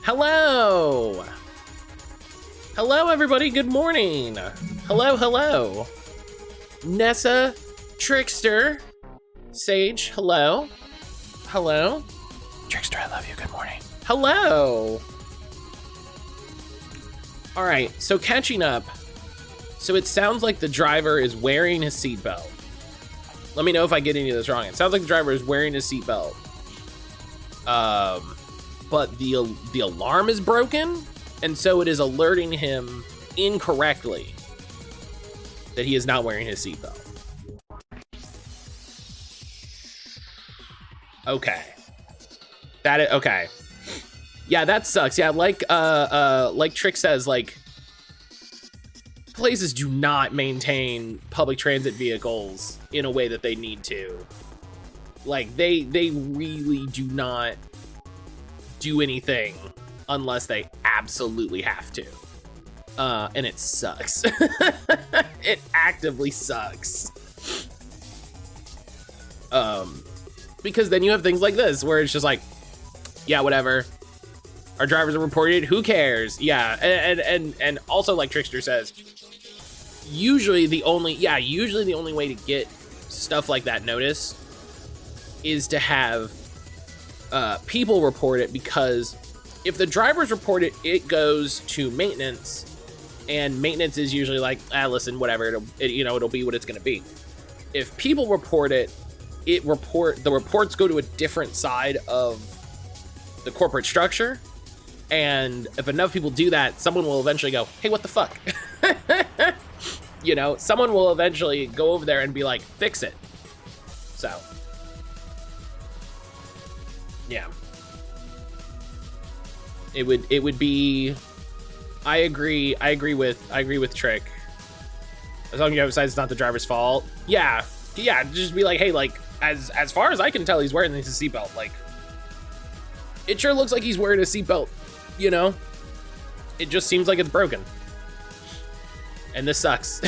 Hello! Hello, everybody. Good morning. Hello, hello. Nessa, Trickster, Sage, hello. Hello. Trickster, I love you. Good morning. Hello. All right, so catching up. So it sounds like the driver is wearing his seatbelt. Let me know if I get any of this wrong. It sounds like the driver is wearing his seatbelt. But the alarm is broken, and so it is alerting him incorrectly that he is not wearing his seatbelt. Okay. Okay. Yeah, that sucks. Yeah, like Trick says, like, places do not maintain public transit vehicles in a way that they need to. Like, they really do not do anything unless they absolutely have to. And it sucks. It actively sucks. Because then you have things like this where it's just like, yeah, whatever. Our drivers are reported, who cares? Yeah, and also like Trickster says, usually the only way to get stuff like that noticed is to have people report it, because if the drivers report it, it goes to maintenance, and maintenance is usually like, listen, whatever, it'll be what it's gonna be. If people report it, the reports go to a different side of the corporate structure, and if enough people do that, someone will eventually go, hey, what the fuck? Someone will eventually go over there and be like, fix it. So yeah, it would be, I agree with Trick. As long as you emphasize it's not the driver's fault. Yeah, just be like, hey, like, as far as I can tell, he's wearing his seatbelt. Like, it sure looks like he's wearing a seatbelt, It just seems like it's broken. And this sucks.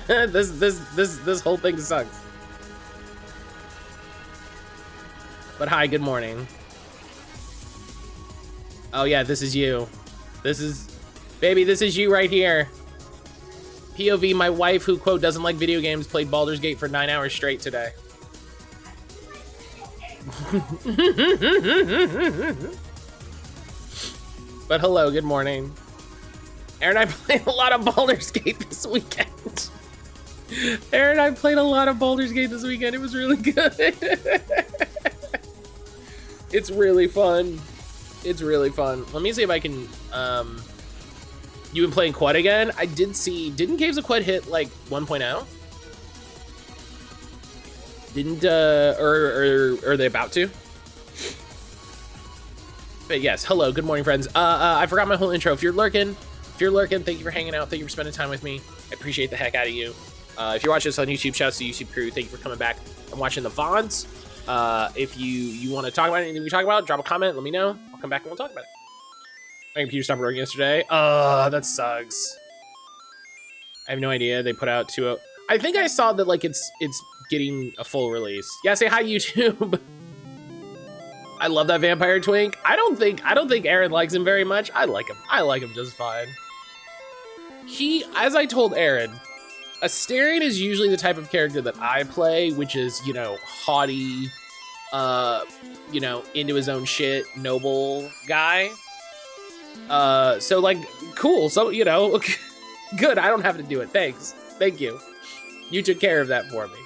This whole thing sucks. But hi, good morning. Oh yeah, this is you. This is you right here. POV, my wife, who, quote, doesn't like video games, played Baldur's Gate for 9 hours straight today. But hello, good morning. Aaron and I played a lot of Baldur's Gate this weekend. It was really good. It's really fun. Let me see if I can, you've been playing Quad again? I did see, didn't Caves of Quad hit like 1.0? Didn't, or are they about to? But yes, hello, good morning, friends. I forgot my whole intro. If you're lurking, thank you for hanging out. Thank you for spending time with me. I appreciate the heck out of you. If you're watching this on YouTube, shouts to the YouTube crew. Thank you for coming back and watching the VODs. If you want to talk about anything we talk about, drop a comment, let me know. I'll come back and we'll talk about it. My computer stopped working yesterday. That sucks. I have no idea. They put out 2.0. I think I saw that, like, it's getting a full release. Yeah, say hi, YouTube. I love that vampire twink. I don't think Aaron likes him very much. I like him just fine. As I told Aaron, Astarion is usually the type of character that I play, which is, haughty, into his own shit, noble guy. So, like, cool. So, good. I don't have to do it. Thanks. Thank you. You took care of that for me.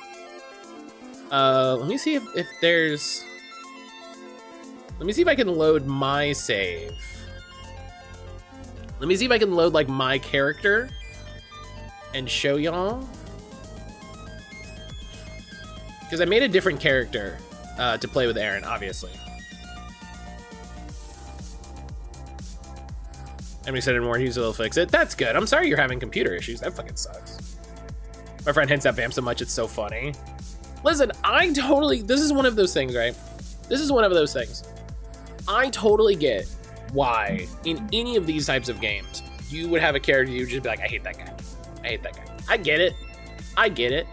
Let me see if there's... Let me see if I can load my save. Let me see if I can load, like, my character and show y'all. Because I made a different character to play with Aaron, obviously. Emily said in more news, will fix it. That's good. I'm sorry you're having computer issues. That fucking sucks. My friend hints at Vamp so much, it's so funny. Listen, this is one of those things, right? This is one of those things. I totally get why in any of these types of games you would have a character you would just be like, I hate that guy. I get it.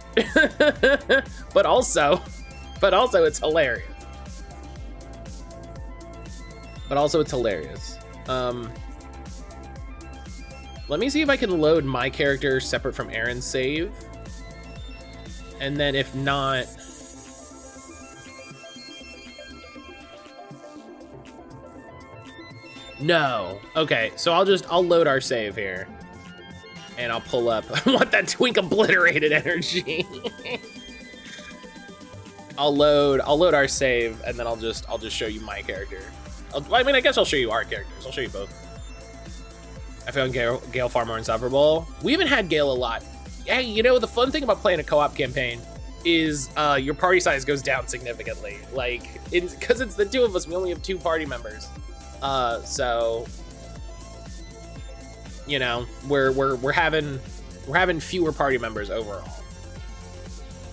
but also it's hilarious. Let me see if I can load my character separate from Aaron's save. And then if not... No. Okay, so I'll load our save here. And I'll pull up. I want that twink obliterated energy. I'll load our save, and then I'll just show you my character. I guess I'll show you our characters. I'll show you both. I found Gale far more insufferable. We haven't had Gale a lot. Hey, you know, the fun thing about playing a co-op campaign is your party size goes down significantly. Like, because it's the two of us, we only have 2 party members. So, you know, we're having fewer party members overall,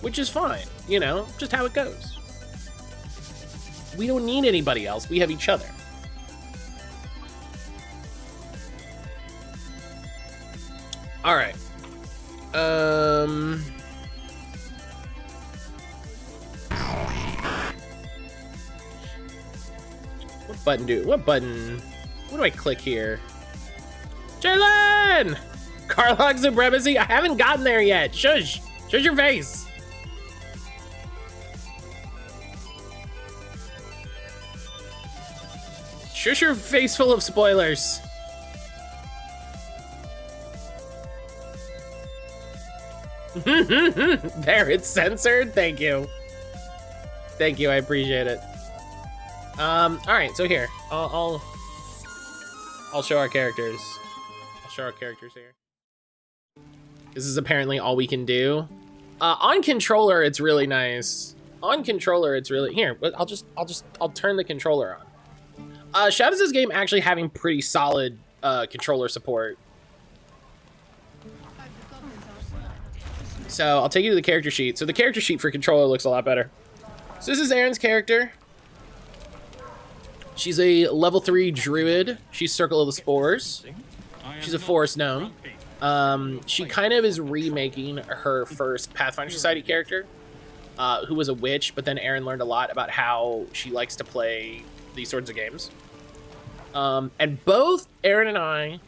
which is fine. You know, just how it goes. We don't need anybody else. We have each other. All right. What button do I click here? Jalen! Carlock supremacy? I haven't gotten there yet. Shush. Shush your face. Shush your face full of spoilers. There, it's censored. Thank you. Thank you, I appreciate it. All right, so here, I'll show our characters. I'll show our characters here. This is apparently all we can do. On controller, it's really nice. On controller, it's really here. I'll turn the controller on. Shout out to this game actually having pretty solid controller support. So I'll take you to the character sheet. So the character sheet for controller looks a lot better. So this is Aaron's character. She's a level 3 druid. She's Circle of the Spores. She's a forest gnome. She kind of is remaking her first Pathfinder Society character, who was a witch, but then Aaron learned a lot about how she likes to play these sorts of games. And both Aaron and I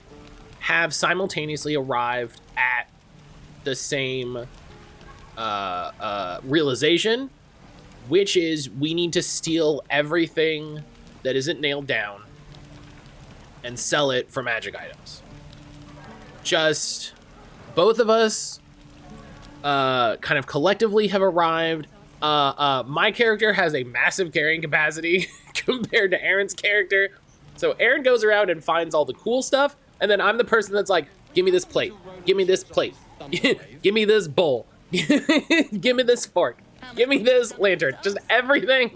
have simultaneously arrived at the same realization, which is we need to steal everything that isn't nailed down and sell it for magic items. Just both of us kind of collectively have arrived. My character has a massive carrying capacity compared to Aaron's character. So Aaron goes around and finds all the cool stuff, and then I'm the person that's like, give me this plate, give me this plate, give me this bowl, give me this fork, give me this lantern, just everything.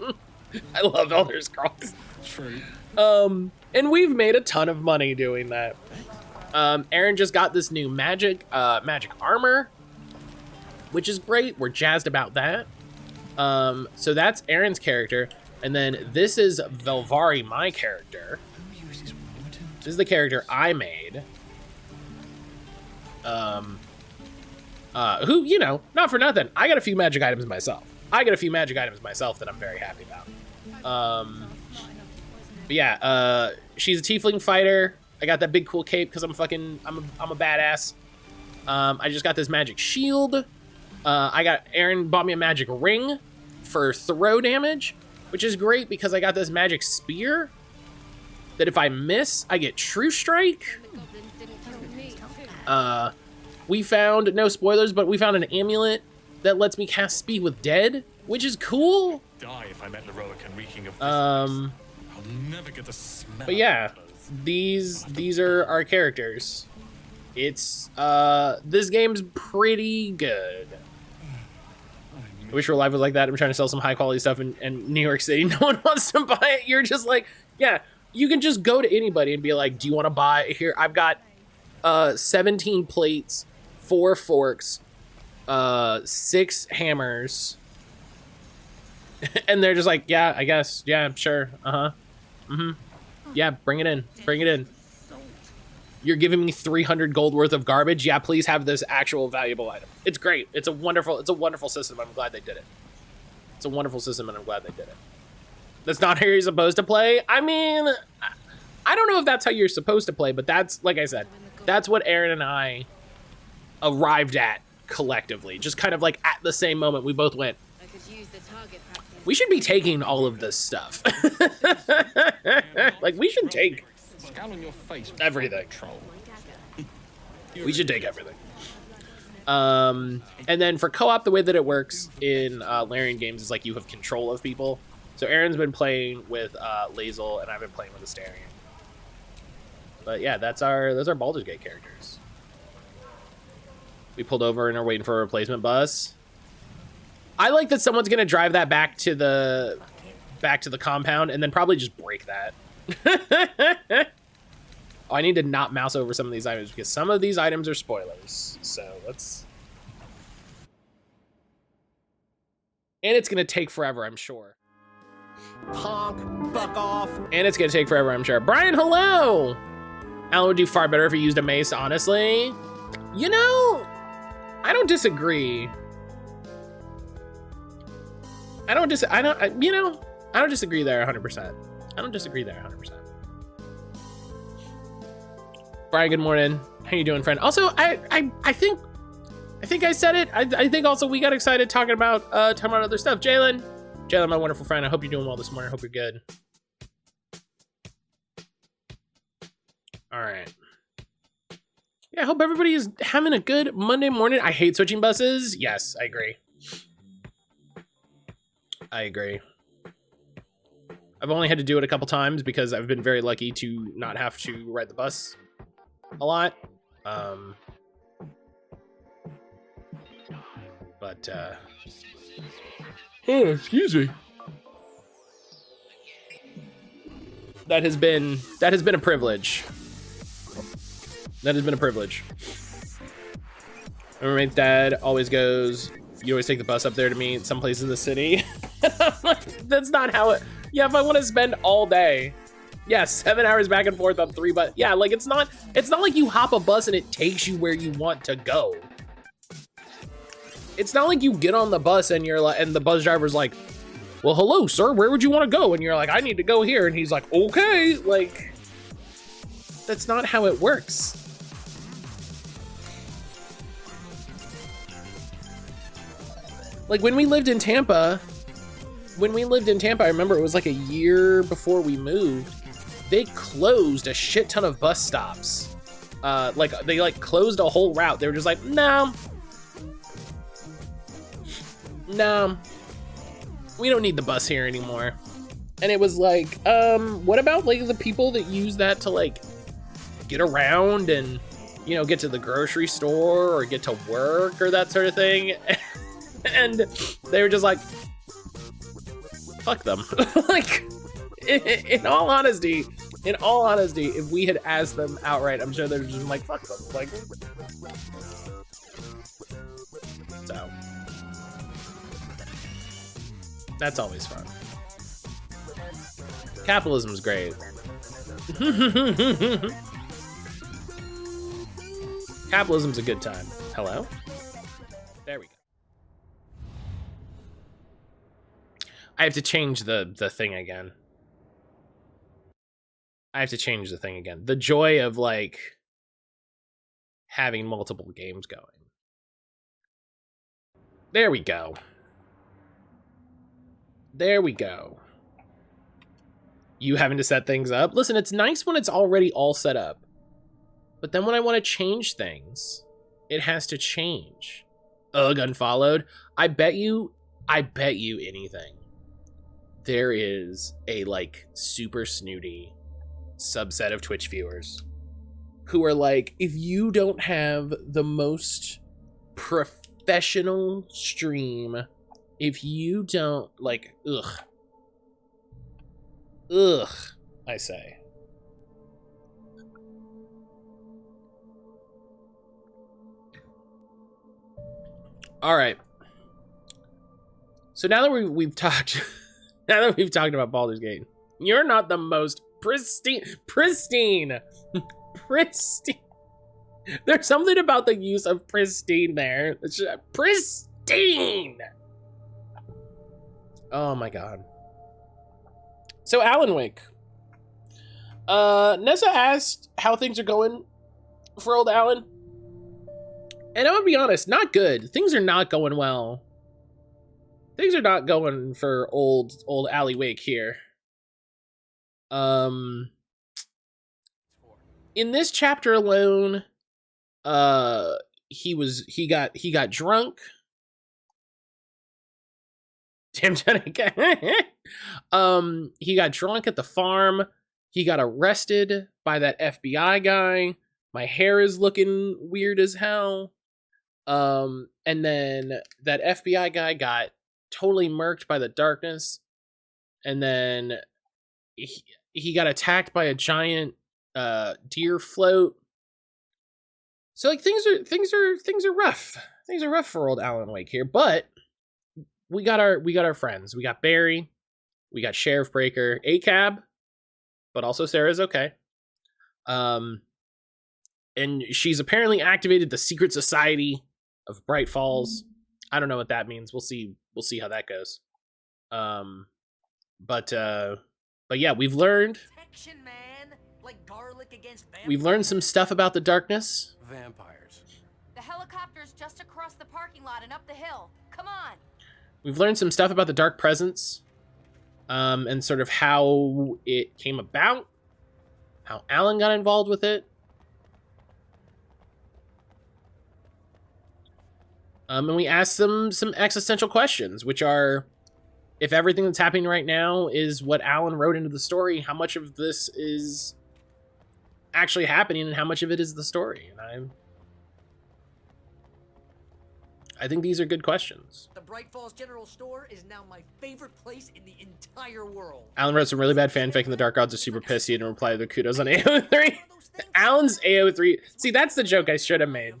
I love Elder Scrolls. True. And we've made a ton of money doing that. Aaron just got this new magic armor, which is great. We're jazzed about that. So that's Aaron's character. And then this is Velvari, my character. This is the character I made. Who, you know, not for nothing, I got a few magic items myself. That I'm very happy about. But yeah, she's a tiefling fighter. I got that big cool cape because I'm a badass. I just got this magic shield. Aaron bought me a magic ring for throw damage, which is great because I got this magic spear that if I miss, I get true strike. We found, no spoilers, but we found an amulet that lets me cast Speak with Dead, which is cool. Die if I'm heroic and reeking of I'll never get the smell. But yeah, these are our characters. It's this game's pretty good. I wish real life was like that. I'm trying to sell some high quality stuff in New York City. No one wants to buy it. You're just like, yeah, you can just go to anybody and be like, do you want to buy it? Here? I've got 17 plates, 4 forks, 6 hammers. And they're just like, yeah, I guess. Yeah, sure. Yeah, bring it in. You're giving me 300 gold worth of garbage. Yeah, please have this actual valuable item. It's great. It's a wonderful system. I'm glad they did it. That's not how you're supposed to play. I mean, I don't know if that's how you're supposed to play, but that's, like I said, that's what Aaron and I arrived at collectively. Just kind of like at the same moment, we both went, we should be taking all of this stuff. Like, we should take everything. We should take everything. And then for co-op, the way that it works in Larian games is like you have control of people. So Aaron's been playing with Lazel, and I've been playing with Asterion. But yeah, those are Baldur's Gate characters. We pulled over and are waiting for a replacement bus. I like that someone's gonna drive that back to the compound and then probably just break that. Oh, I need to not mouse over some of these items because some of these items are spoilers. So let's. And it's gonna take forever, I'm sure. Honk, fuck off. And it's gonna take forever, I'm sure. Brian, hello. Alan would do far better if he used a mace, honestly. You know, I don't disagree. I don't disagree there 100%. I don't disagree there 100%. Brian, good morning. How you doing, friend? Also, I think I said it. I think also we got excited talking about other stuff. Jalen, my wonderful friend. I hope you're doing well this morning. I hope you're good. All right. Yeah, I hope everybody is having a good Monday morning. I hate switching buses. Yes, I agree. I've only had to do it a couple times because I've been very lucky to not have to ride the bus a lot. Oh, excuse me. That has been a privilege. That has been a privilege. My roommate's dad always goes, you always take the bus up there to me at some place in the city. That's not how it, yeah, if I want to spend all day, yeah, 7 hours back and forth on 3 buses. Yeah, like it's not like you hop a bus and it takes you where you want to go. It's not like you get on the bus and you're like, and the bus driver's like, well, hello, sir, where would you want to go? And you're like, I need to go here. And he's like, okay, like, that's not how it works. Like when we lived in Tampa, I remember it was like a year before we moved, they closed a shit ton of bus stops. They closed a whole route. They were just like, no, we don't need the bus here anymore. And it was like, what about like the people that use that to like get around and, you know, get to the grocery store or get to work or that sort of thing? And they were just like, fuck them. Like, in all honesty, if we had asked them outright, I'm sure they're just like, fuck them. Like, so that's always fun. Capitalism's great. Capitalism's a good time. Hello? There we go. I have to change the thing again. The joy of like having multiple games going. There we go. You having to set things up. Listen, it's nice when it's already all set up. But then when I want to change things, it has to change. Ugh, unfollowed. I bet you anything. There is a like super snooty subset of Twitch viewers who are like, if you don't have the most professional stream, if you don't like, ugh, I say. All right. So now that we've talked about Baldur's Gate, you're not the most pristine. There's something about the use of pristine there. It's just, pristine. Oh my god. So Alan Wake. Nessa asked how things are going for old Alan. And I'm gonna be honest, not good. Things are not going well. Things are not going for old Allie Wake here. In this chapter alone, he got drunk. Damn, he got drunk at the farm. He got arrested by that FBI guy. My hair is looking weird as hell. And then that FBI guy got totally murked by the darkness. And then he got attacked by a giant deer float. So like things are rough. Things are rough for old Alan Wake here, but we got our friends. We got Barry, we got Sheriff Breaker, ACAB, but also Sarah's okay. And she's apparently activated the secret society of Bright Falls. I don't know what that means. We'll see how that goes. But yeah, we've learned we've learned some stuff about the darkness. Vampires. The helicopter's just across the parking lot and up the hill. Come on. We've learned some stuff about the dark presence, and sort of how it came about, how Alan got involved with it. And we asked them some existential questions, which are, if everything that's happening right now is what Alan wrote into the story, how much of this is actually happening and how much of it is the story? And I think these are good questions. The Bright Falls General Store is now my favorite place in the entire world. Alan wrote some really bad fanfic and the Dark Gods are super pissed. He didn't reply to the kudos on AO3. Alan's AO3. See, that's the joke I should have made.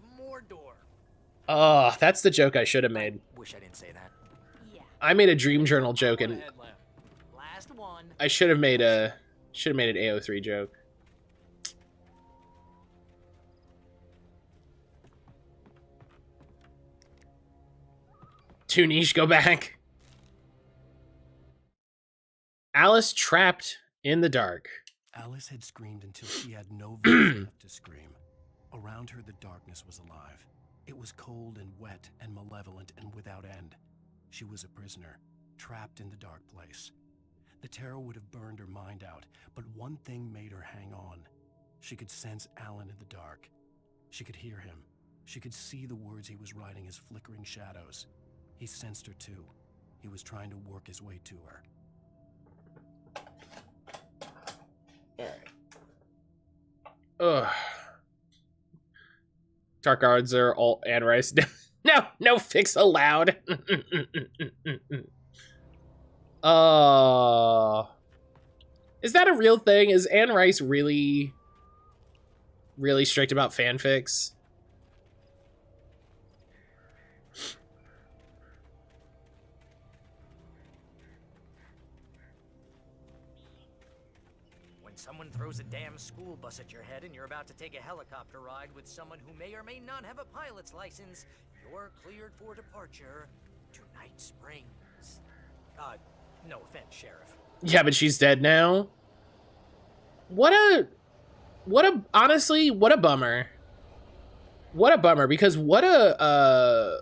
Oh, that's the joke I should have made. Wish I didn't say that. Yeah. I made a dream journal joke and Last one. I should have made an AO3 joke. Too niche, go back. Alice trapped in the dark. Alice had screamed until she had no voice left to scream. Around her, the darkness was alive. It was cold and wet and malevolent and without end. She was a prisoner, trapped in the dark place. The terror would have burned her mind out, but one thing made her hang on. She could sense Alan in the dark. She could hear him. She could see the words he was writing as flickering shadows. He sensed her too. He was trying to work his way to her. Ugh. Dark Guards are all Anne Rice. No fix allowed. Is that a real thing? Is Anne Rice really strict about fanfics? Someone throws a damn school bus at your head and you're about to take a helicopter ride with someone who may or may not have a pilot's license, you're cleared for departure to Night Springs. No offense, Sheriff. Yeah, but she's dead now. Honestly, what a bummer. What a bummer, because what a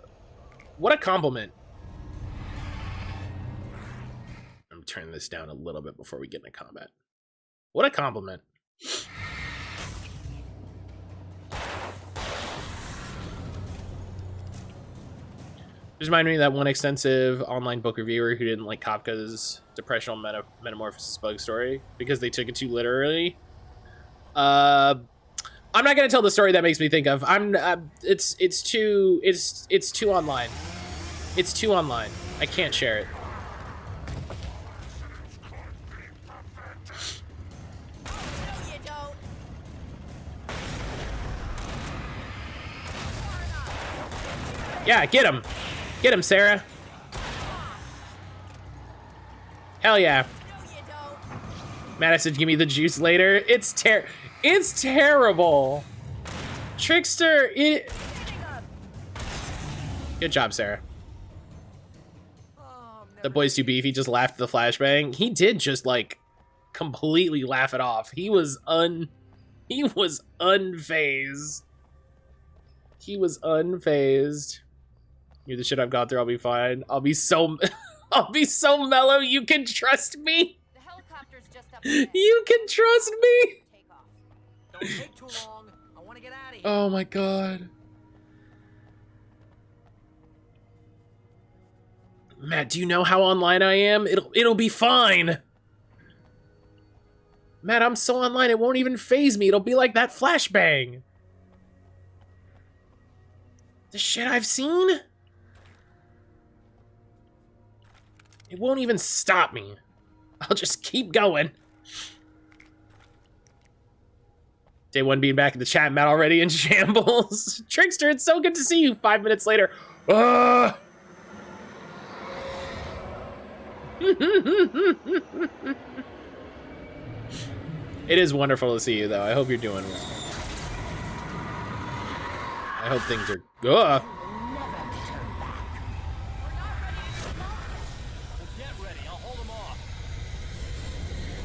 compliment. I'm turning this down a little bit before we get into combat. What a compliment. Just remind me of that one extensive online book reviewer who didn't like Kafka's depressional metamorphosis bug story because they took it too literally. I'm not gonna tell the story that makes me think of. It's too online. It's too online. I can't share it. Yeah, get him. Get him, Sarah. Hell yeah. Madison, give me the juice later. It's terrible. Trickster, Good job, Sarah. The boy's too beefy, just laughed at the flashbang. He did just, like, completely laugh it off. He was unfazed. He was unfazed. You're the shit I've gone through. I'll be fine. I'll be so mellow. You can trust me. The helicopter's just up ahead. You can trust me. Take off. Don't take too long. I want to get out of here. Oh my god. Matt, do you know how online I am? It'll be fine. Matt, I'm so online it won't even faze me. It'll be like that flashbang. The shit I've seen? It won't even stop me. I'll just keep going. Day one being back in the chat, Matt already in shambles. Trickster, it's so good to see you 5 minutes later. Ugh. It is wonderful to see you, though. I hope you're doing well. I hope things are good.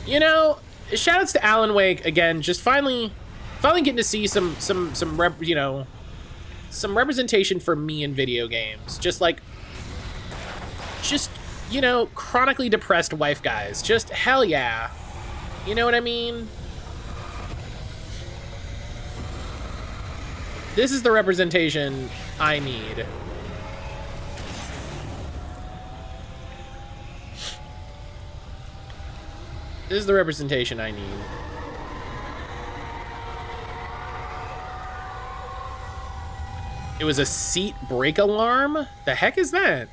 You know, shoutouts to Alan Wake again. Just finally getting to see some representation for me in video games. Just you know, chronically depressed wife guys. Just hell yeah. You know what I mean? This is the representation I need. This is the representation I need. It was a seat brake alarm? The heck is that?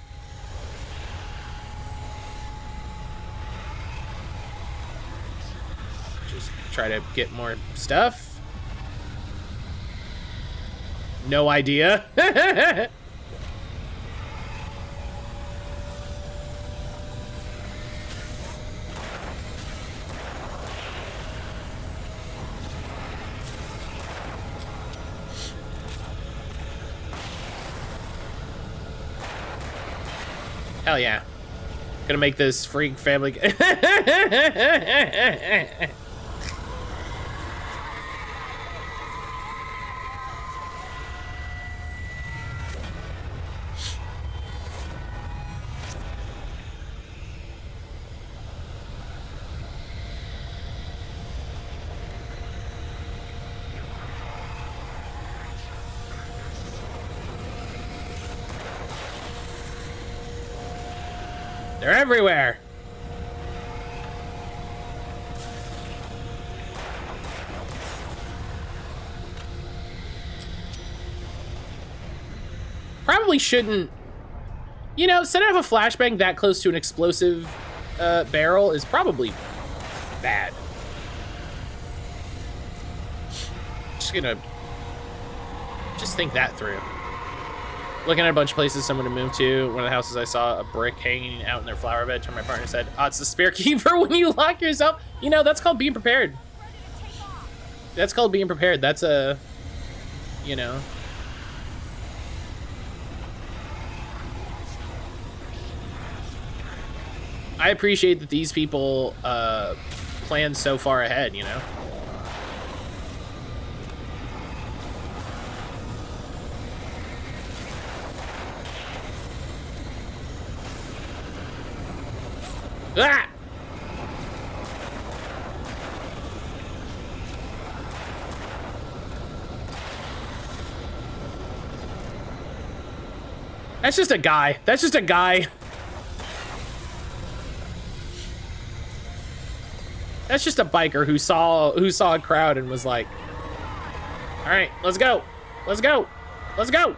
Just try to get more stuff. No idea. Hell yeah. Gonna make this freak family. They're everywhere. Probably shouldn't. You know, setting off a flashbang that close to an explosive barrel is probably bad. Just think that through. Looking at a bunch of places someone to move to. One of the houses I saw a brick hanging out in their flower bed. Turned my partner and said, "Oh, it's the spare key for when you lock yourself." You know, that's called being prepared. That's called being prepared. That's a, you know. I appreciate that these people plan so far ahead, you know. Ah! That's just a guy. That's just a guy. That's just a biker who saw a crowd and was like, "All right, let's go. Let's go. Let's go."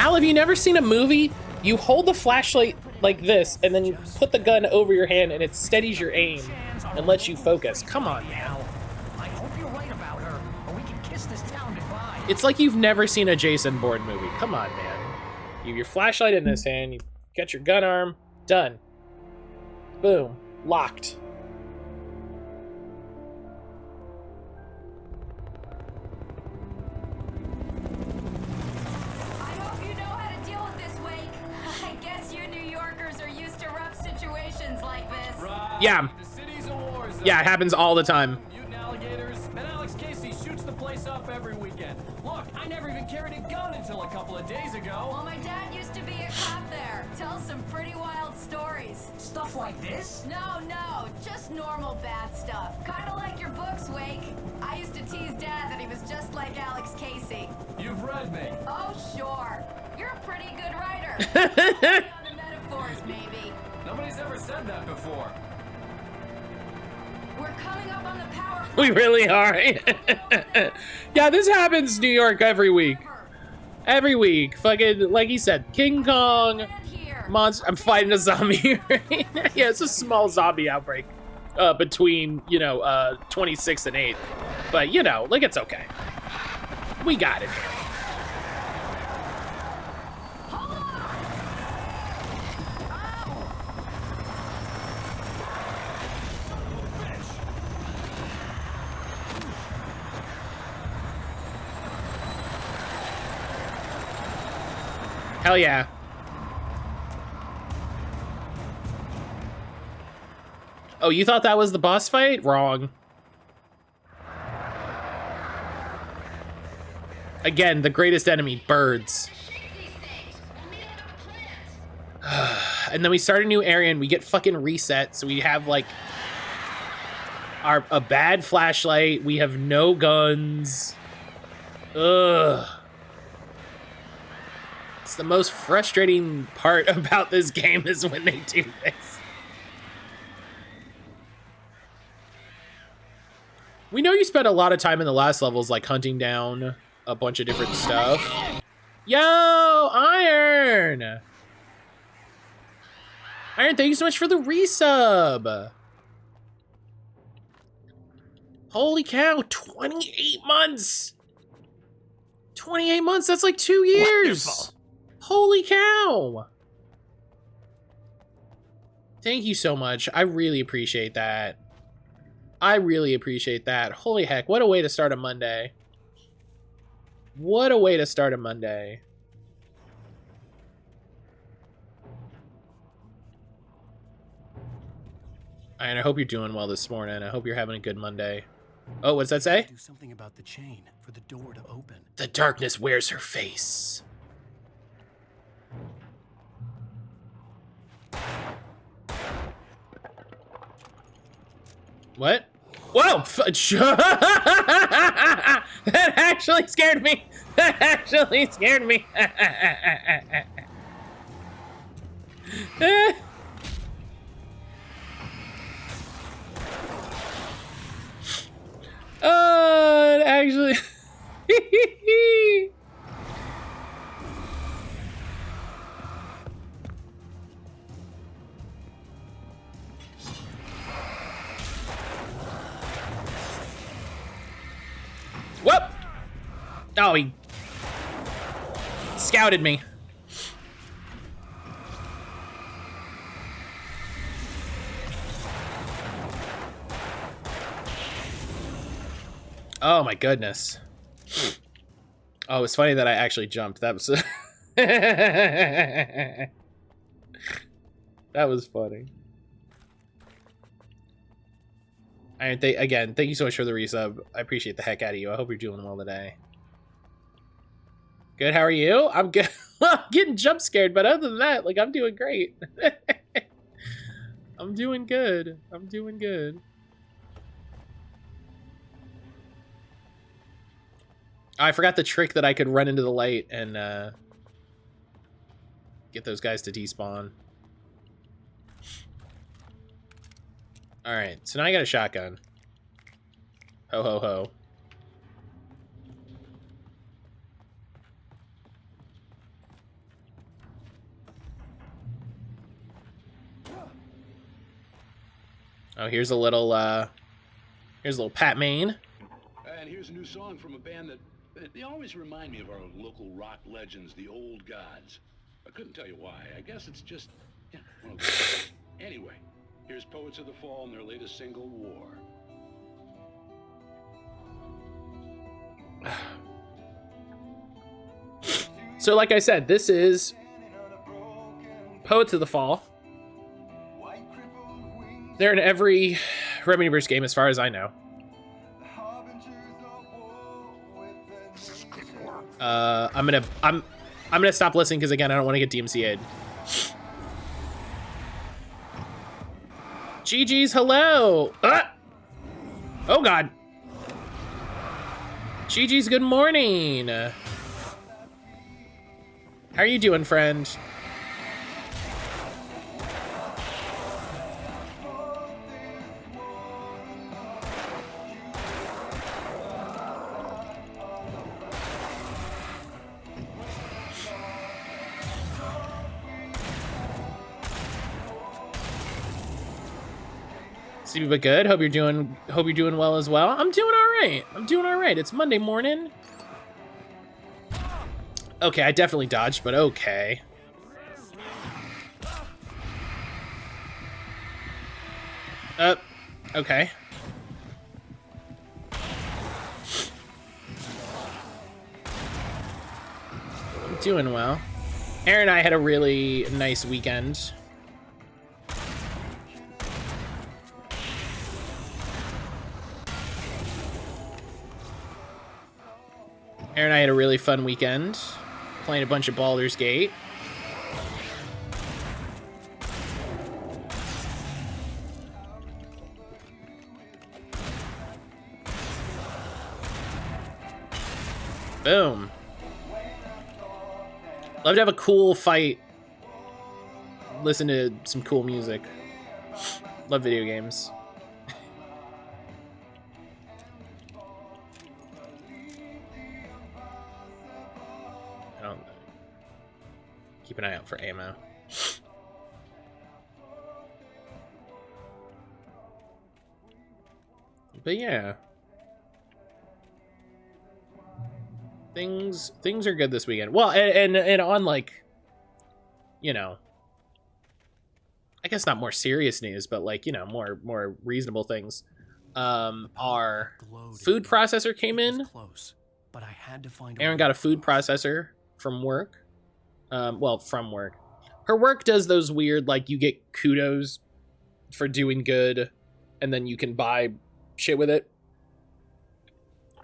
Al, have you never seen a movie? You hold the flashlight like this, and then you put the gun over your hand, and it steadies your aim and lets you focus. Come on, now. I hope you're right about her, or we can kiss this town goodbye. It's like you've never seen a Jason Bourne movie. Come on, man. You have your flashlight in this hand, you got your gun arm, done. Boom, locked. Yeah. The city's a war zone. Yeah, it happens all the time. Mutant alligators, and Alex Casey shoots the place up every weekend. Look, I never even carried a gun until a couple of days ago. Well, my dad used to be a cop there. Tells some pretty wild stories. Stuff like this? No, just normal bad stuff. Kind of like your books, Wake. I used to tease Dad that he was just like Alex Casey. You've read me. Oh, sure. You're a pretty good writer. On the metaphors, maybe. Nobody's ever said that before. We're coming up on the power. We really are. Yeah, this happens New York every week. Every week. Fucking, like he said, King Kong, monster. I'm fighting a zombie. Right? Yeah, it's a small zombie outbreak between, 26th and 8th. But, like, it's okay. We got it. Hell yeah. Oh, you thought that was the boss fight? Wrong. Again, the greatest enemy, birds. And then we start a new area and we get fucking reset. So we have like a bad flashlight. We have no guns. Ugh. It's the most frustrating part about this game is when they do this. We know you spent a lot of time in the last levels like hunting down a bunch of different stuff. Yo, Iron! Iron, thank you so much for the resub. Holy cow, 28 months! 28 months, that's like 2 years! Wonderful. Holy cow! Thank you so much. I really appreciate that. I really appreciate that. Holy heck, what a way to start a Monday. What a way to start a Monday. And I hope you're doing well this morning. I hope you're having a good Monday. Oh, what's that say? Do something about the chain for the door to open. The darkness wears her face. What? Whoa! That actually scared me. That actually scared me. Oh, actually. Whoop! Oh, he scouted me. Oh my goodness. Oh, it's funny that I actually jumped. That was that was funny. Iron, again, thank you so much for the resub. I appreciate the heck out of you. I hope you're doing well today. Good, how are you? I'm good. I'm getting jump scared, but other than that, like, I'm doing great. I'm doing good. I'm doing good. I forgot the trick that I could run into the light and get those guys to despawn. Alright, so now I got a shotgun. Ho ho ho. Oh, here's a little Pat Main. And here's a new song from a band that they always remind me of our local rock legends, the Old Gods. I couldn't tell you why. I guess it's just, yeah, one of those. Anyway, here's Poets of the Fall and their latest single, War. So like I said, this is Poets of the Fall. They're in every Remedyverse game, as far as I know. I'm gonna stop listening because again, I don't want to get DMCA'd. GG's, hello. Oh God. GG's, good morning. How are you doing, friend? Sleepy but good. Hope you're doing well as well. I'm doing all right. It's Monday morning. Okay, I definitely dodged, but okay. Okay. I'm doing well. Aaron and I had a really nice weekend. Aaron and I had a really fun weekend, playing a bunch of Baldur's Gate. Boom. Love to have a cool fight. Listen to some cool music. Love video games. Keep an eye out for ammo. But yeah. Things are good this weekend. Well, and on like, you know, I guess not more serious news, but like, you know, more reasonable things. Our food processor came in. Aaron got a food processor from work. Well, from work. Her work does those weird, like, you get kudos for doing good, and then you can buy shit with it.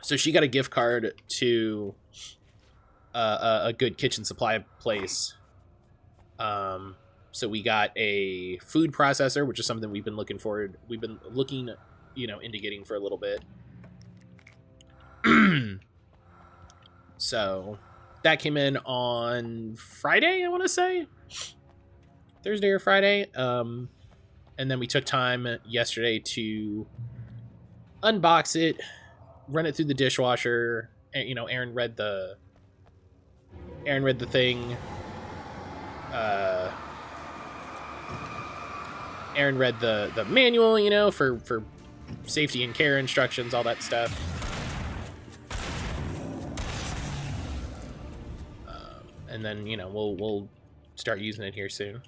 So she got a gift card to a good kitchen supply place. So we got a food processor, which is something we've been looking, you know, into getting for a little bit. So that came in on Friday, I want to say. Thursday or Friday. And then we took time yesterday to unbox it, run it through the dishwasher. And, you know, Aaron read the thing. Aaron read the manual, you know, for safety and care instructions, all that stuff. And then, you know, we'll start using it here soon.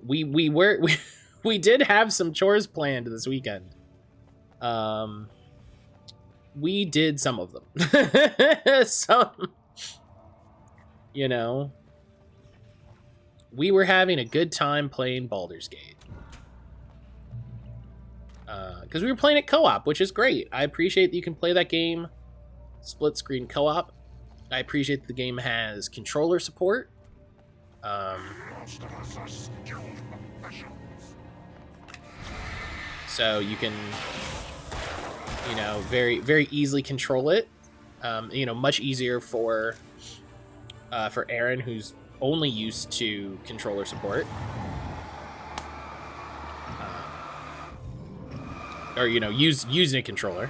We did have some chores planned this weekend. We did some of them. Some, you know, we were having a good time playing Baldur's Gate. Because we were playing it co-op, which is great. I appreciate that you can play that game split screen co-op. I appreciate that the game has controller support. So you can, you know, very, very easily control it. You know, much easier for Aaron, who's only used to controller support. Or, you know, using a controller.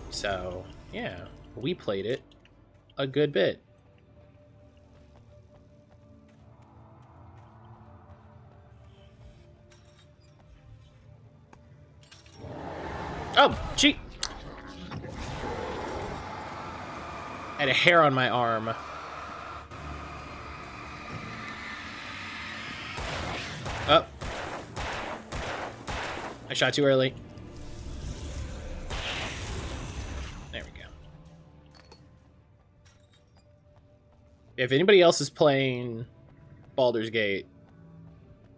So, yeah, we played it a good bit. Oh, gee. I had a hair on my arm. Oh. I shot too early. If anybody else is playing Baldur's Gate,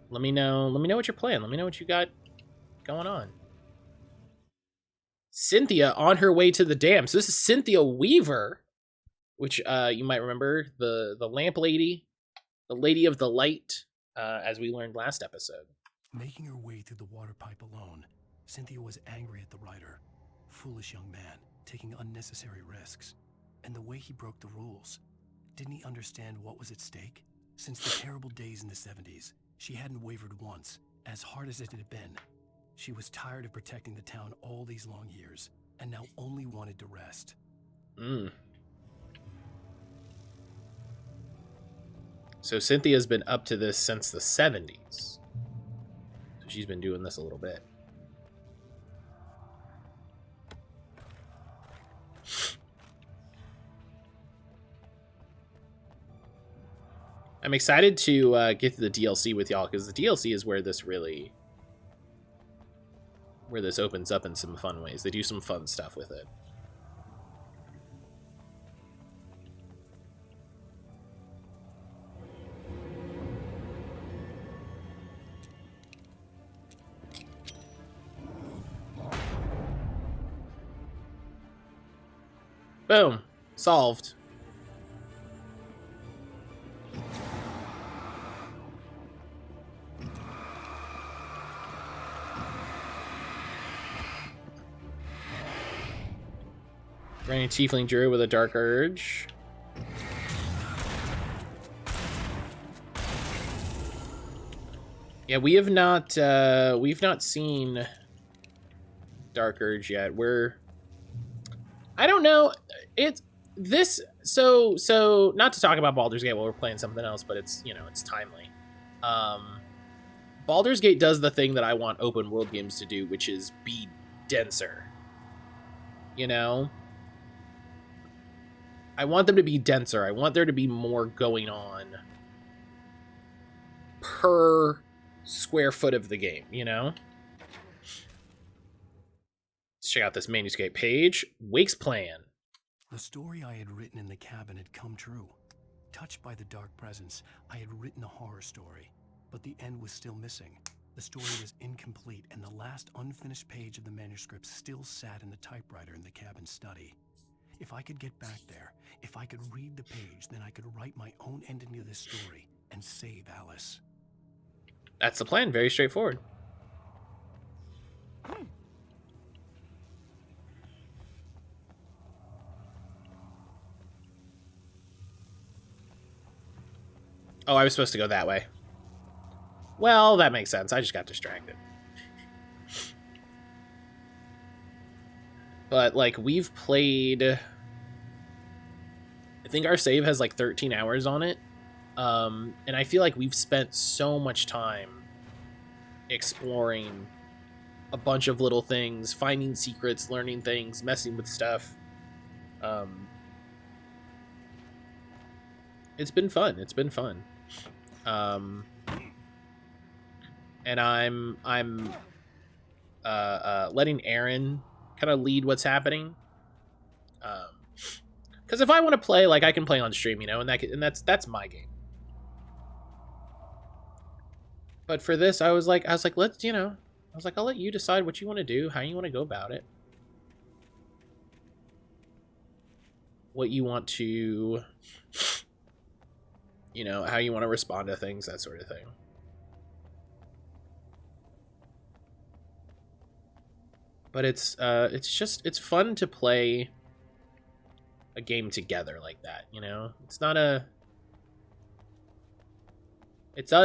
let me know. Let me know what you're playing. Let me know what you got going on. Cynthia on her way to the dam. So this is Cynthia Weaver, which you might remember, the lamp lady, the lady of the light, as we learned last episode. Making her way through the water pipe alone, Cynthia was angry at the writer. Foolish young man, taking unnecessary risks. And the way he broke the rules. Didn't he understand what was at stake? Since the terrible days in the 70s, she hadn't wavered once, as hard as it had been. She was tired of protecting the town all these long years, and now only wanted to rest. So Cynthia's been up to this since the 70s. So she's been doing this a little bit. I'm excited to get to the DLC with y'all, because the DLC is where this opens up in some fun ways. They do some fun stuff with it. Boom. Solved. Raining Tiefling Druid with a Dark Urge. Yeah, we've not seen Dark Urge yet. I don't know. It's this so not to talk about Baldur's Gate while we're playing something else, but it's, you know, it's timely. Baldur's Gate does the thing that I want open world games to do, which is be denser. You know? I want them to be denser. I want there to be more going on per square foot of the game, you know? Let's check out this manuscript page. Wake's plan. The story I had written in the cabin had come true. Touched by the dark presence, I had written a horror story, but the end was still missing. The story was incomplete, and the last unfinished page of the manuscript still sat in the typewriter in the cabin study. If I could get back there, if I could read the page, then I could write my own ending to this story and save Alice. That's the plan. Very straightforward. Oh, I was supposed to go that way. Well, that makes sense. I just got distracted. But, like, we've played... I think our save has, like, 13 hours on it. And I feel like we've spent so much time exploring a bunch of little things, finding secrets, learning things, messing with stuff. It's been fun. It's been fun. And I'm letting Aaron kind of lead what's happening. Because if I want to play, like, I can play on stream, you know, and that's my game. But for this, I was like, let's, you know, I'll let you decide what you want to do, how you want to go about it, what you want to, you know, how you want to respond to things, that sort of thing. But it's fun to play a game together like that, you know? It's not a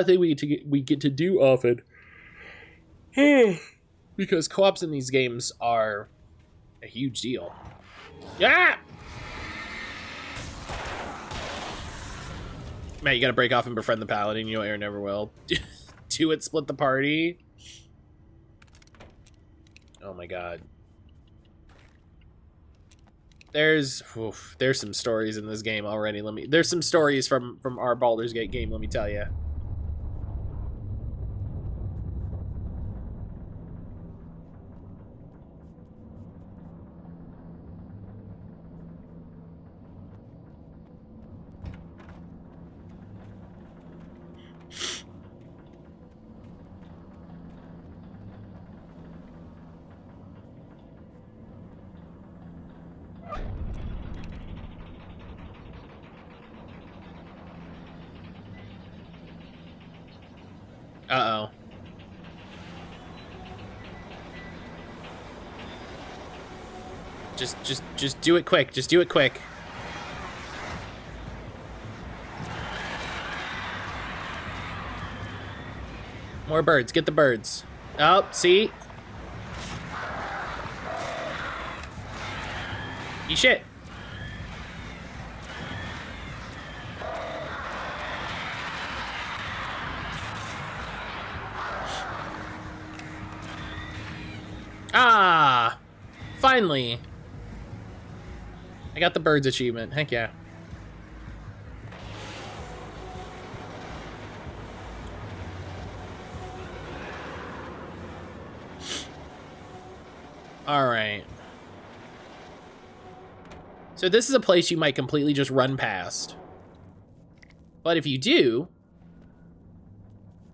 thing we get to do often. Because co-ops in these games are a huge deal. Yeah! Matt, you gotta break off and befriend the paladin. You know Aaron never will. Do it, split the party. Oh my god. There's some stories in this game already. There's some stories from our Baldur's Gate game, let me tell you. Uh-oh. Just do it quick. Just do it quick. More birds. Get the birds. Oh, see? You shit. Ah! Finally. I got the birds achievement. Heck yeah. All right. So this is a place you might completely just run past. But if you do,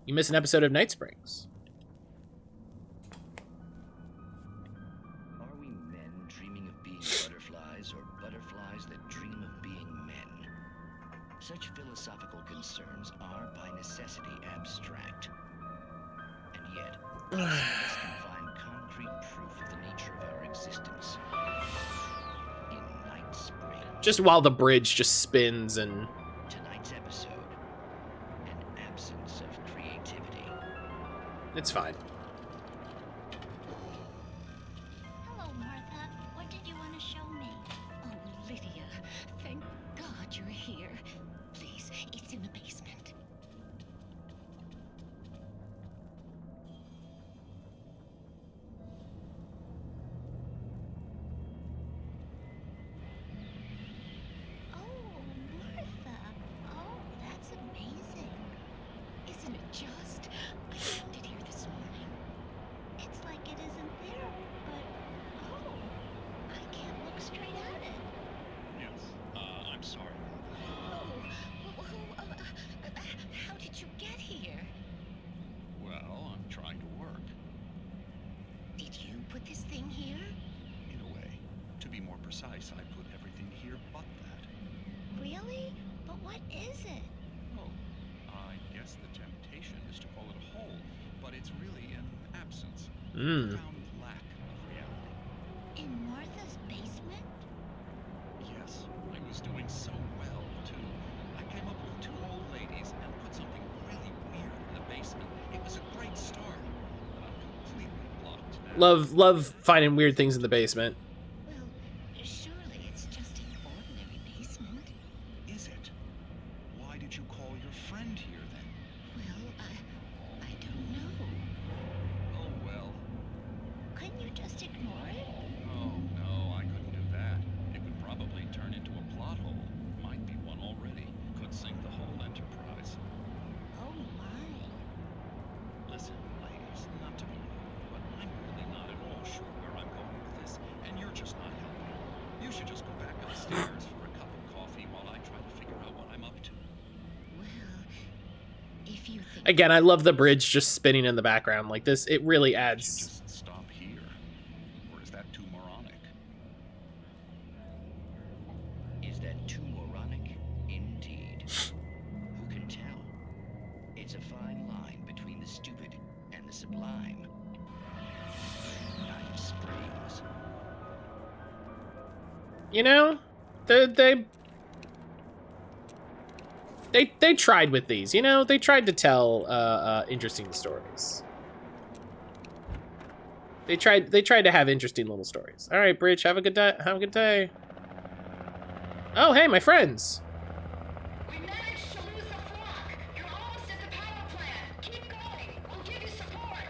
you miss an episode of Night Springs. Are we men dreaming of being butterflies, or butterflies that dream of being men? Such philosophical concerns are by necessity abstract. And yet, some of us can find concrete proof of the nature of our existence. In Night Springs. Just while the bridge just spins and... Tonight's episode, an absence of creativity. It's fine. Hello, Martha. What did you want to show me? Oh, Lydia. Thank God you're here. Please, it's in the basement. Oh, Martha. Oh, that's amazing. Isn't it just? I found it here this morning. It's like it isn't there, but oh, I can't look straight at it. Yes. I'm sorry. How did you get here? Well, I'm trying to work. Did you put this thing here? In a way. To be more precise, I put everything here but that. Really? But what is it? Oh, I guess the temptation is to call it a hole, but it's really an absence. Mm. Profound lack of reality. In Martha's basement? Yes, I was doing so well, too. I came up with 2 old ladies and put something really weird in the basement. It was a great start, but I'm completely blocked now. Love finding weird things in the basement. Well, surely it's just an ordinary basement. Is it? Why did you call your friend here, then? Well, I don't know. Oh, well. Couldn't you just ignore it? Oh, no, I couldn't do that. It would probably turn into a plot hole. Might be one already. Could sink the whole enterprise. Oh my. Listen, ladies, not to be rude, but I'm really not at all sure where I'm going with this, and you're just not helping. You should just go back upstairs for a cup of coffee while I try to figure out what I'm up to. Well, if you think Again, I love the bridge just spinning in the background like this. It really Should adds... just stop here. Or is that too moronic? Is that too moronic? Indeed. Who can tell? It's a fine line between the stupid and the sublime. Night Springs. You know, they tried with these, you know? They tried to tell interesting stories. They tried to have interesting little stories. All right, Bridge, have a good day. Have a good day. Oh, hey, my friends. We managed to lose the flock. You're almost at the power plant. Keep going. We'll give you support.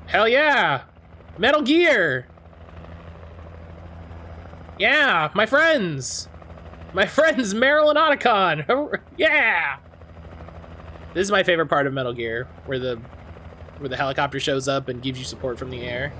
Hell yeah. Metal Gear. Yeah, my friends. My friends, Meryl and Otacon. Yeah. This is my favorite part of Metal Gear, where the helicopter shows up and gives you support from the air.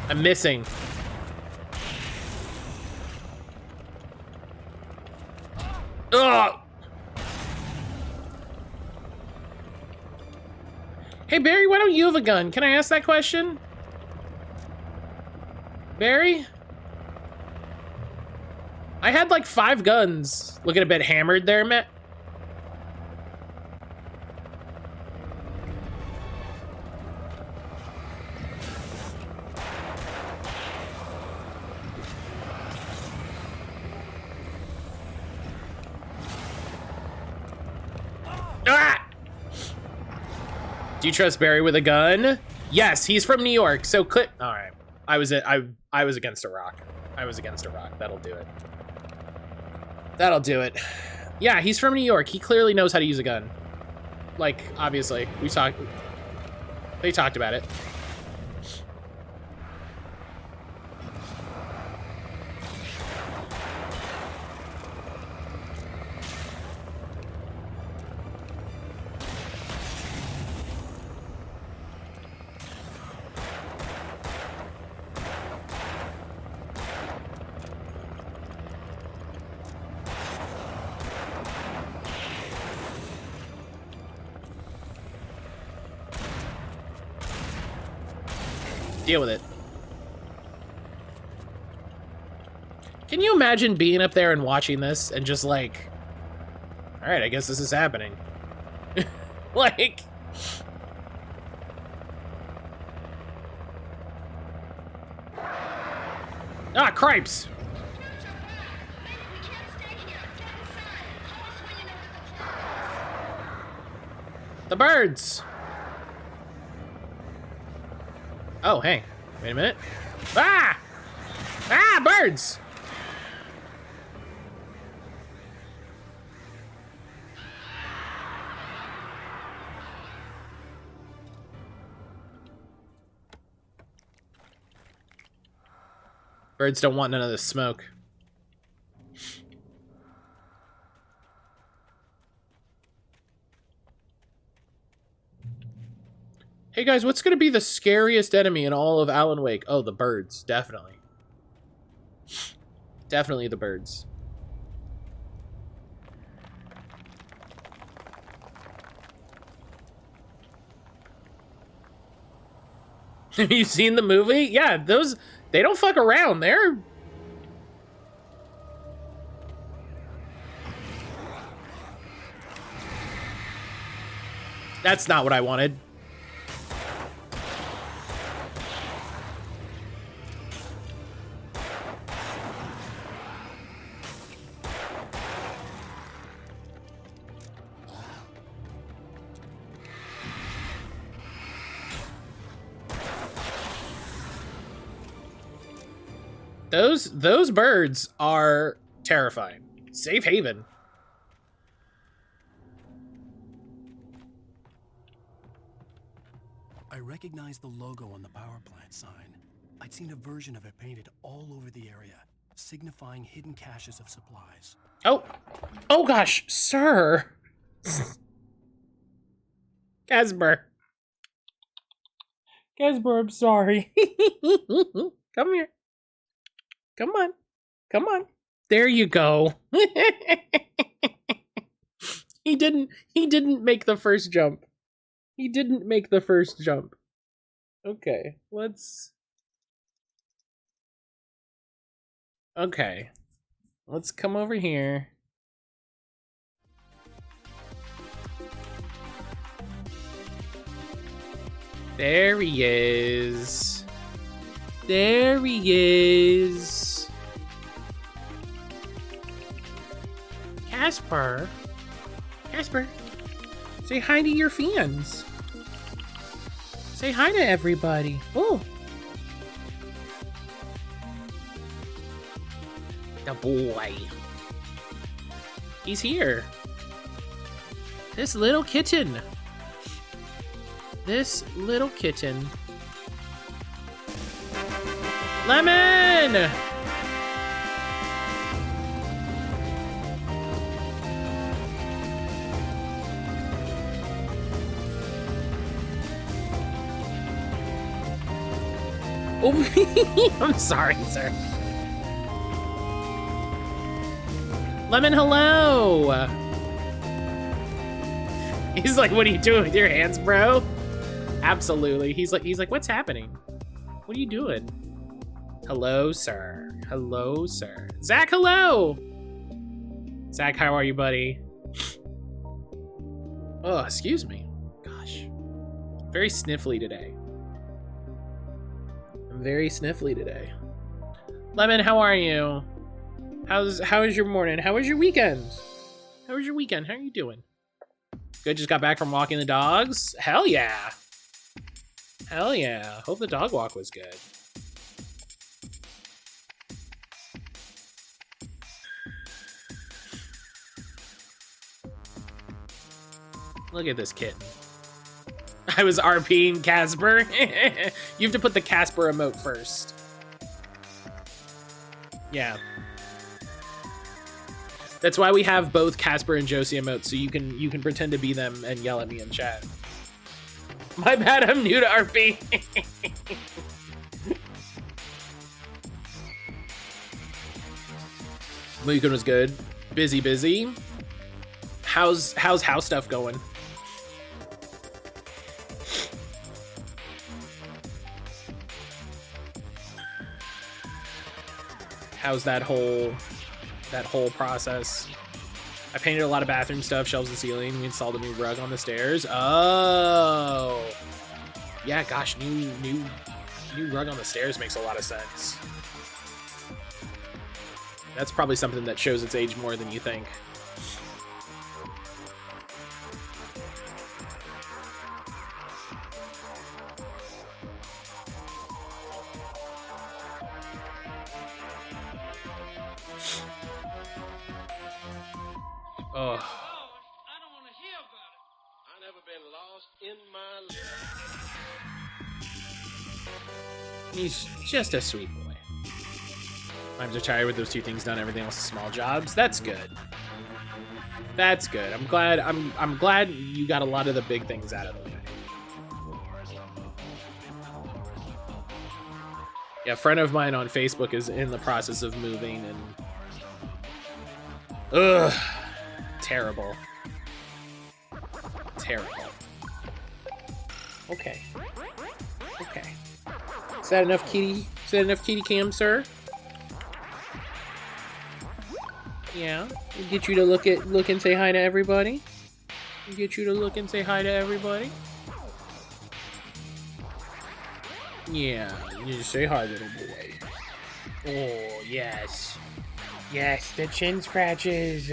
I'm missing. Ugh! Hey, Barry, why don't you have a gun? Can I ask that question? Barry? I had like 5 guns. Looking a bit hammered there, Matt. Ah! Do you trust Barry with a gun? Yes, he's from New York, so click. All right, I was against a rock. I was against a rock. That'll do it. That'll do it. Yeah, he's from New York. He clearly knows how to use a gun. Like, obviously, they talked about it. Deal with it. Can you imagine being up there and watching this and just like, all right, I guess this is happening. Like, ah, cripes. The birds. Oh, hey, wait a minute. Ah! Ah, birds! Birds don't want none of this smoke. Hey guys, what's gonna be the scariest enemy in all of Alan Wake? Oh, the birds, definitely. Definitely the birds. Have you seen the movie? Yeah, those, they don't fuck around. They're... That's not what I wanted. Those birds are terrifying. Safe haven. I recognized the logo on the power plant sign. I'd seen a version of it painted all over the area, signifying hidden caches of supplies. Oh. Oh gosh, sir. Casper. Casper, I'm sorry. Come here. Come on. Come on. There you go. He didn't make the first jump. He didn't make the first jump. Okay, let's... Okay. Let's come over here. There he is. There he is. Casper. Casper. Say hi to your fans. Say hi to everybody. Oh. The boy. He's here. This little kitten. This little kitten. Lemon! Oh, I'm sorry, sir. Lemon, hello! He's like, what are you doing with your hands, bro? Absolutely. He's like, what's happening? What are you doing? Hello, sir. Hello, sir. Zach, hello. Zach, how are you, buddy? Oh, excuse me. Gosh. Very sniffly today. I'm very sniffly today. Lemon, how are you? How is your morning? How was your weekend? How was your weekend? How are you doing? Good, just got back from walking the dogs? Hell yeah. Hell yeah. Hope the dog walk was good. Look at this kitten. I was RPing Casper. You have to put the Casper emote first. Yeah. That's why we have both Casper and Josie emotes, so you can pretend to be them and yell at me in chat. My bad, I'm new to RP. Weekend was good. Busy. How's house stuff going? How's that whole process? I painted a lot of bathroom stuff, shelves and ceiling. We installed a new rug on the stairs. Oh, yeah, gosh, new rug on the stairs makes a lot of sense. That's probably something that shows its age more than you think. Oh. I don't want to hear about it. I never been lost in my life. He's just a sweet boy. Times are tired with those two things done. Everything else is small jobs. That's good. That's good. I'm glad you got a lot of the big things out of the way. Yeah, a friend of mine on Facebook is in the process of moving and ugh. Terrible. Okay. Is that enough kitty? Is that enough kitty cam, sir? Yeah. We'll get you to look and say hi to everybody. Yeah. You just say hi, little boy. Oh, yes. Yes, the chin scratches.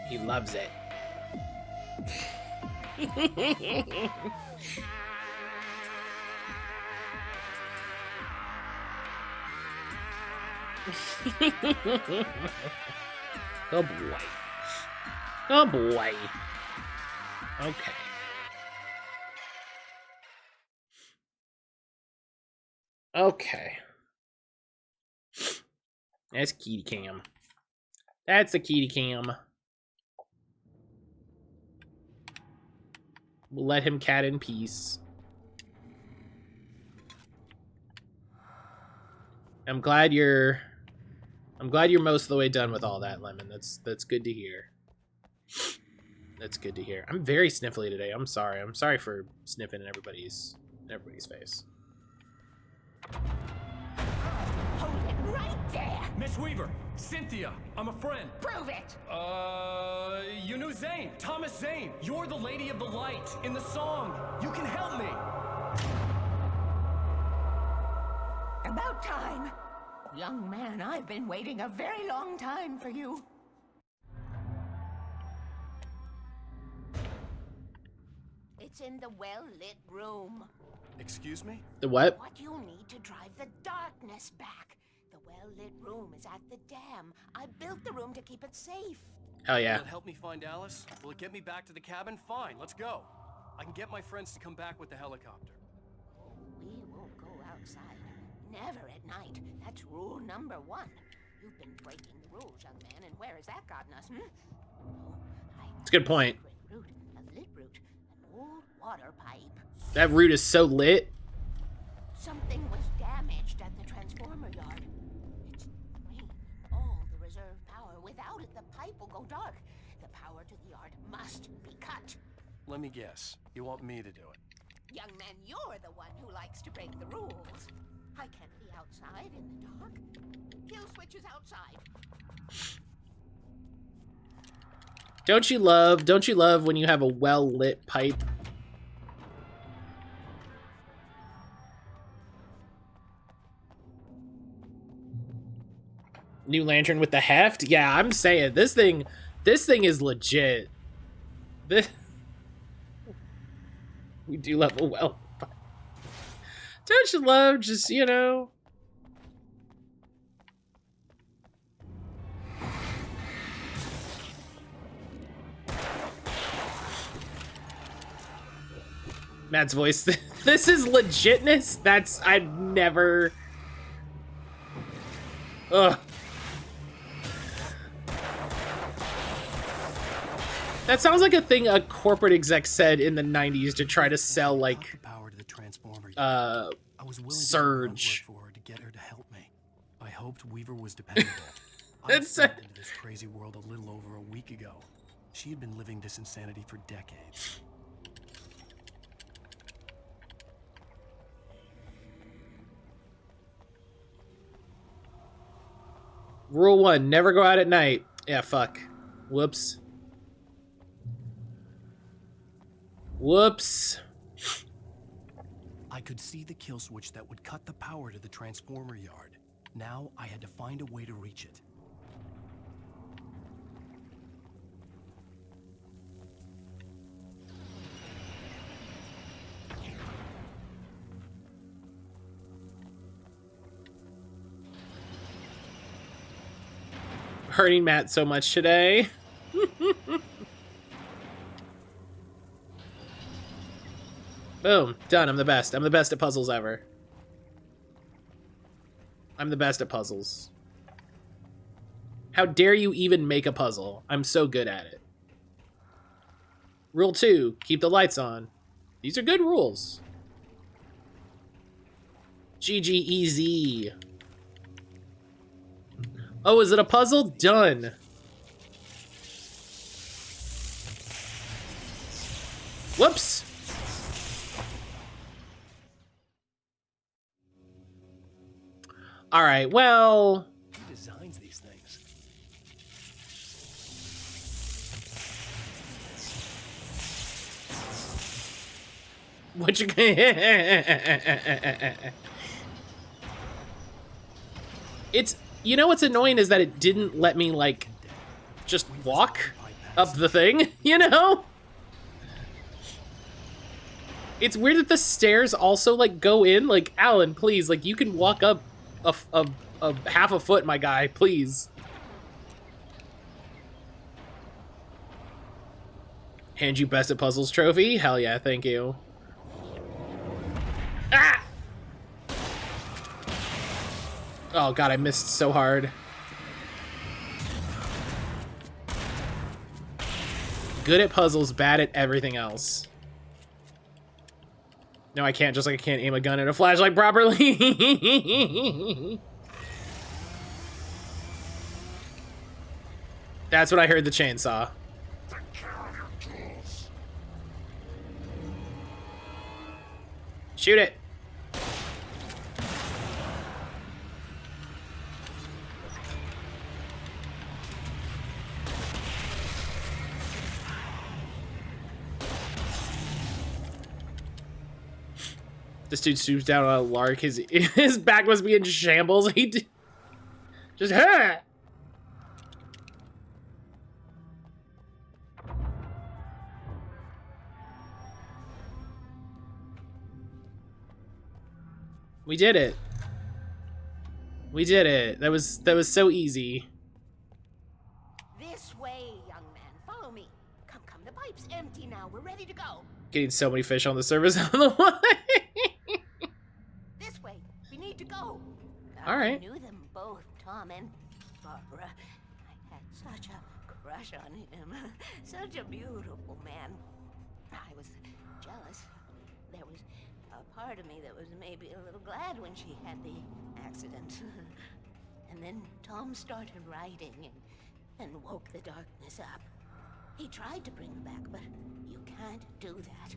He loves it. Good boy. Good boy. Okay. Okay. That's kitty cam. That's the kitty cam. We'll let him cat in peace. I'm glad you're most of the way done with all that, Lemon. That's good to hear. That's good to hear. I'm very sniffly today. I'm sorry. I'm sorry for sniffing in everybody's face. Hold it right there. Miss Weaver, Cynthia, I'm a friend. Prove it. You knew Zane, Thomas Zane. You're the Lady of the Light in the song. You can help me. About time. Young man, I've been waiting a very long time for you. It's in the well-lit room. Excuse me? The what? What you need to drive the darkness back. The well-lit room is at the dam. I built the room to keep it safe. Hell yeah. Will it help me find Alice? Will it get me back to the cabin? Fine, let's go. I can get my friends to come back with the helicopter. We won't go outside. Never at night. That's rule number 1. You've been breaking the rules, young man, and where has that gotten us, That's a good point. Root, a lit root, an old water pipe. That route is so lit. Something was damaged at the transformer yard. It's raining all preserve power. Without it, the pipe will go dark. The power to the yard must be cut. Let me guess. You want me to do it? Young man, you're the one who likes to break the rules. I can't be outside in the dark. Kill switch is outside. Don't you love when you have a well-lit pipe? New lantern with the heft? Yeah, I'm saying this thing is legit. We do love a well. Don't you love just, you know? Matt's voice. This is legitness? I'd never. Ugh. That sounds like a thing a corporate exec said in the 90s to try to sell, like, Surge. For her to get her to help me. I hoped Weaver was dependable. I It's stepped into this crazy world a little over a week ago. She had been living this insanity for decades. Rule 1, never go out at night. Yeah, fuck. Whoops. Whoops. I could see the kill switch that would cut the power to the transformer yard. Now I had to find a way to reach it. Hurting Matt so much today. Boom. Done. I'm the best. I'm the best at puzzles ever. I'm the best at puzzles. How dare you even make a puzzle? I'm so good at it. Rule 2, keep the lights on. These are good rules. GG easy. Oh, is it a puzzle? Done. Whoops. All right, well. Who designs these things? What you It's, you know what's annoying is that it didn't let me, like, just walk up the thing, you know? It's weird that the stairs also, like, go in. Like, Alan, please, like, you can walk up a half a foot, my guy, please. Hand you best at puzzles trophy? Hell yeah, thank you. Ah! Oh god, I missed so hard. Good at puzzles, bad at everything else. No, I can't, just like I can't aim a gun at a flashlight properly. That's what I heard the chainsaw. Shoot it. This dude swoops down on a lark. His back must be in shambles. He just huh. We did it. We did it. That was so easy. This way, young man. Follow me. Come, the pipe's empty now. We're ready to go. Getting so many fish on the surface on the way. This way. We need to go. All right. I knew them both, Tom and Barbara. I had such a crush on him. Such a beautiful man. I was jealous. There was a part of me that was maybe a little glad when she had the accident. And then Tom started writing and woke the darkness up. He tried to bring them back, but you can't do that.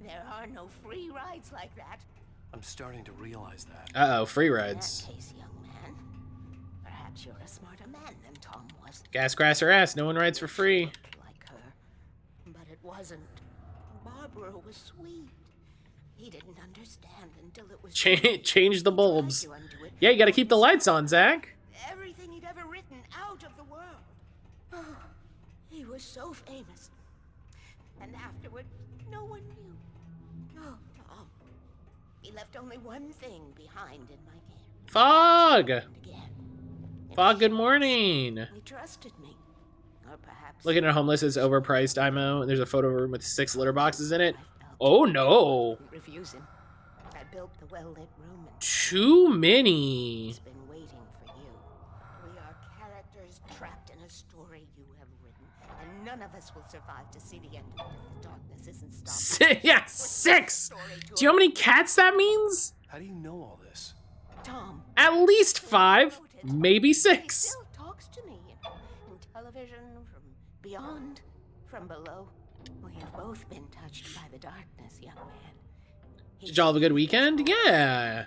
There are no free rides like that. I'm starting to realize that. Uh-oh, free rides. In that case, young man, perhaps you're a smarter man than Tom was. Gas, grass, or ass. No one rides for free. Like her, but it wasn't. Barbara was sweet. He didn't understand until it was Change the bulbs. Yeah, you gotta keep the lights on, Zach. everything he'd ever written out of the world. Oh, he was so famous. And afterward, no one knew. Oh, Tom. He left only one thing behind in my care. Fog! And again. Fog, good morning. He trusted me. Or perhaps Looking at homeless is overpriced, IMO, and there's a photo room with 6 litter boxes in it. Oh no! refuse him. I built the well-lit room and Too many. he's been waiting for you. We are characters trapped in a story you have written, and none of us will survive to see the end of it if the darkness isn't stopped. Yeah, 6! Do you know how many cats that means? How do you know all this? Tom. At least 5, maybe He 6. still talks to me in television, from beyond, from below. We have both been touched by the darkness, young man. Did y'all have a good weekend? Yeah.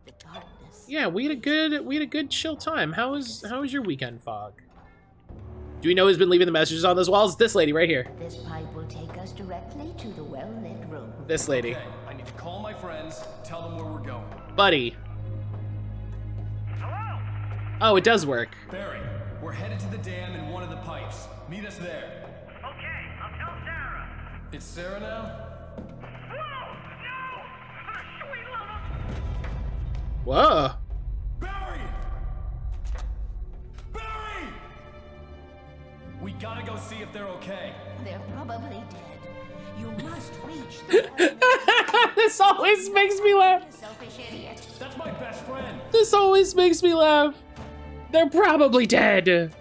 The darkness. Yeah, we had a good chill time. How was your weekend, Fog? Do we know who's been leaving the messages on those walls? This lady right here. This pipe will take us directly to the well-lit room. This lady. Okay, I need to call my friends, tell them where we're going. Buddy. Hello? Oh, it does work. Barry, we're headed to the dam in one of the pipes. Meet us there. Okay, I'll tell Sarah. It's Sarah now? Whoa! No! Sweet love! Whoa. Barry! Barry! We gotta go see if they're okay. They're probably dead. You must reach the This always makes me laugh. selfish idiot. That's my best friend. This always makes me laugh. They're probably dead.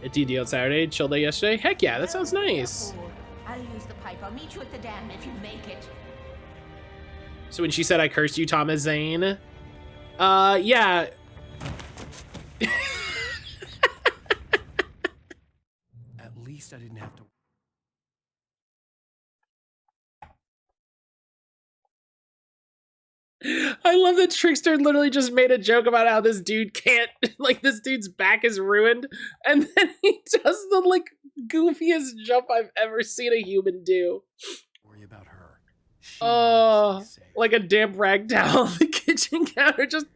A DD on Saturday, chill day yesterday. Heck yeah, that sounds nice. I'll use the pipe. I'll meet you at the dam if you make it. So when she said I cursed you, Thomas Zane, yeah. At least I didn't have to. I love that Trickster literally just made a joke about how this dude can't, like, this dude's back is ruined, and then he does the, like, goofiest jump I've ever seen a human do. Worry about her. Oh, like a damp rag towel on the kitchen counter, just,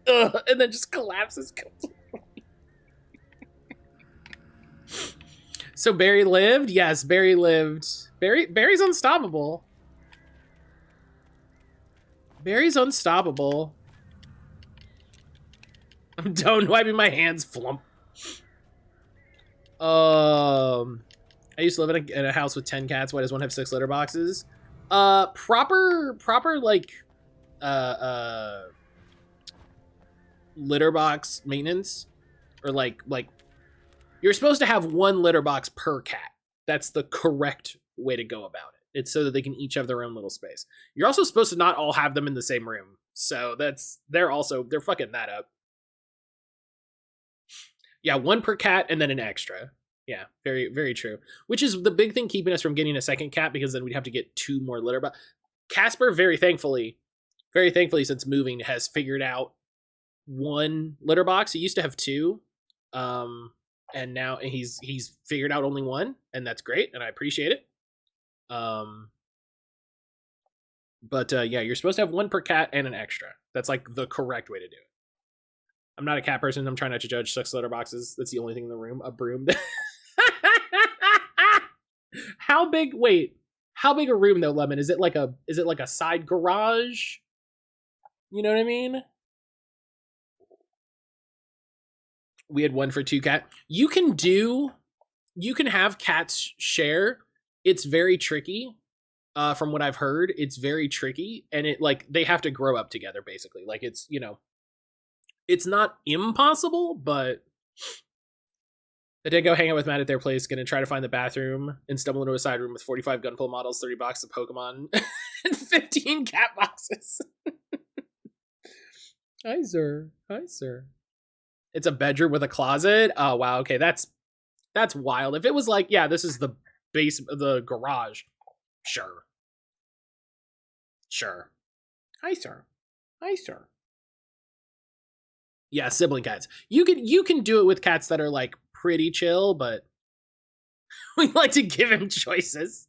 and then just collapses completely. So Barry lived? Yes, Barry lived. Barry's unstoppable. Barry's unstoppable. I'm done wiping my hands, flump. I used to live in a house with 10 cats. Why does one have 6 litter boxes? Proper like litter box maintenance, or like you're supposed to have 1 litter box per cat. That's the correct way to go about it. It's so that they can each have their own little space. You're also supposed to not all have them in the same room. So they're fucking that up. Yeah, 1 per cat and then an extra. Yeah, very, very true. Which is the big thing keeping us from getting a second cat, because then we'd have to get 2 more litter boxes. Casper, very thankfully, since moving, has figured out 1 litter box. He used to have 2. And now he's figured out only 1, and that's great, and I appreciate it. But yeah, you're supposed to have 1 per cat and an extra. That's like the correct way to do it. I'm not a cat person. I'm trying not to judge 6 litter boxes. That's the only thing in the room. A broom. How big a room though, Lemon? Is it like a side garage? You know what I mean? We had 1 for 2 cat. You can have cats share. It's very tricky. From what I've heard, it's very tricky, and it, like, they have to grow up together basically. Like, it's, you know, it's not impossible, but I did go hang out with Matt at their place, gonna try to find the bathroom, and stumble into a side room with 45 Gunpla models, 30 boxes of Pokemon, and 15 cat boxes. Hi, sir. Hi, sir. It's a bedroom with a closet. Oh wow. Okay, that's wild. If it was like, yeah, this is the base of the garage. Sure. Sure. Hi, sir. Hi, sir. Yeah, sibling cats. You can do it with cats that are like pretty chill, but we like to give him choices.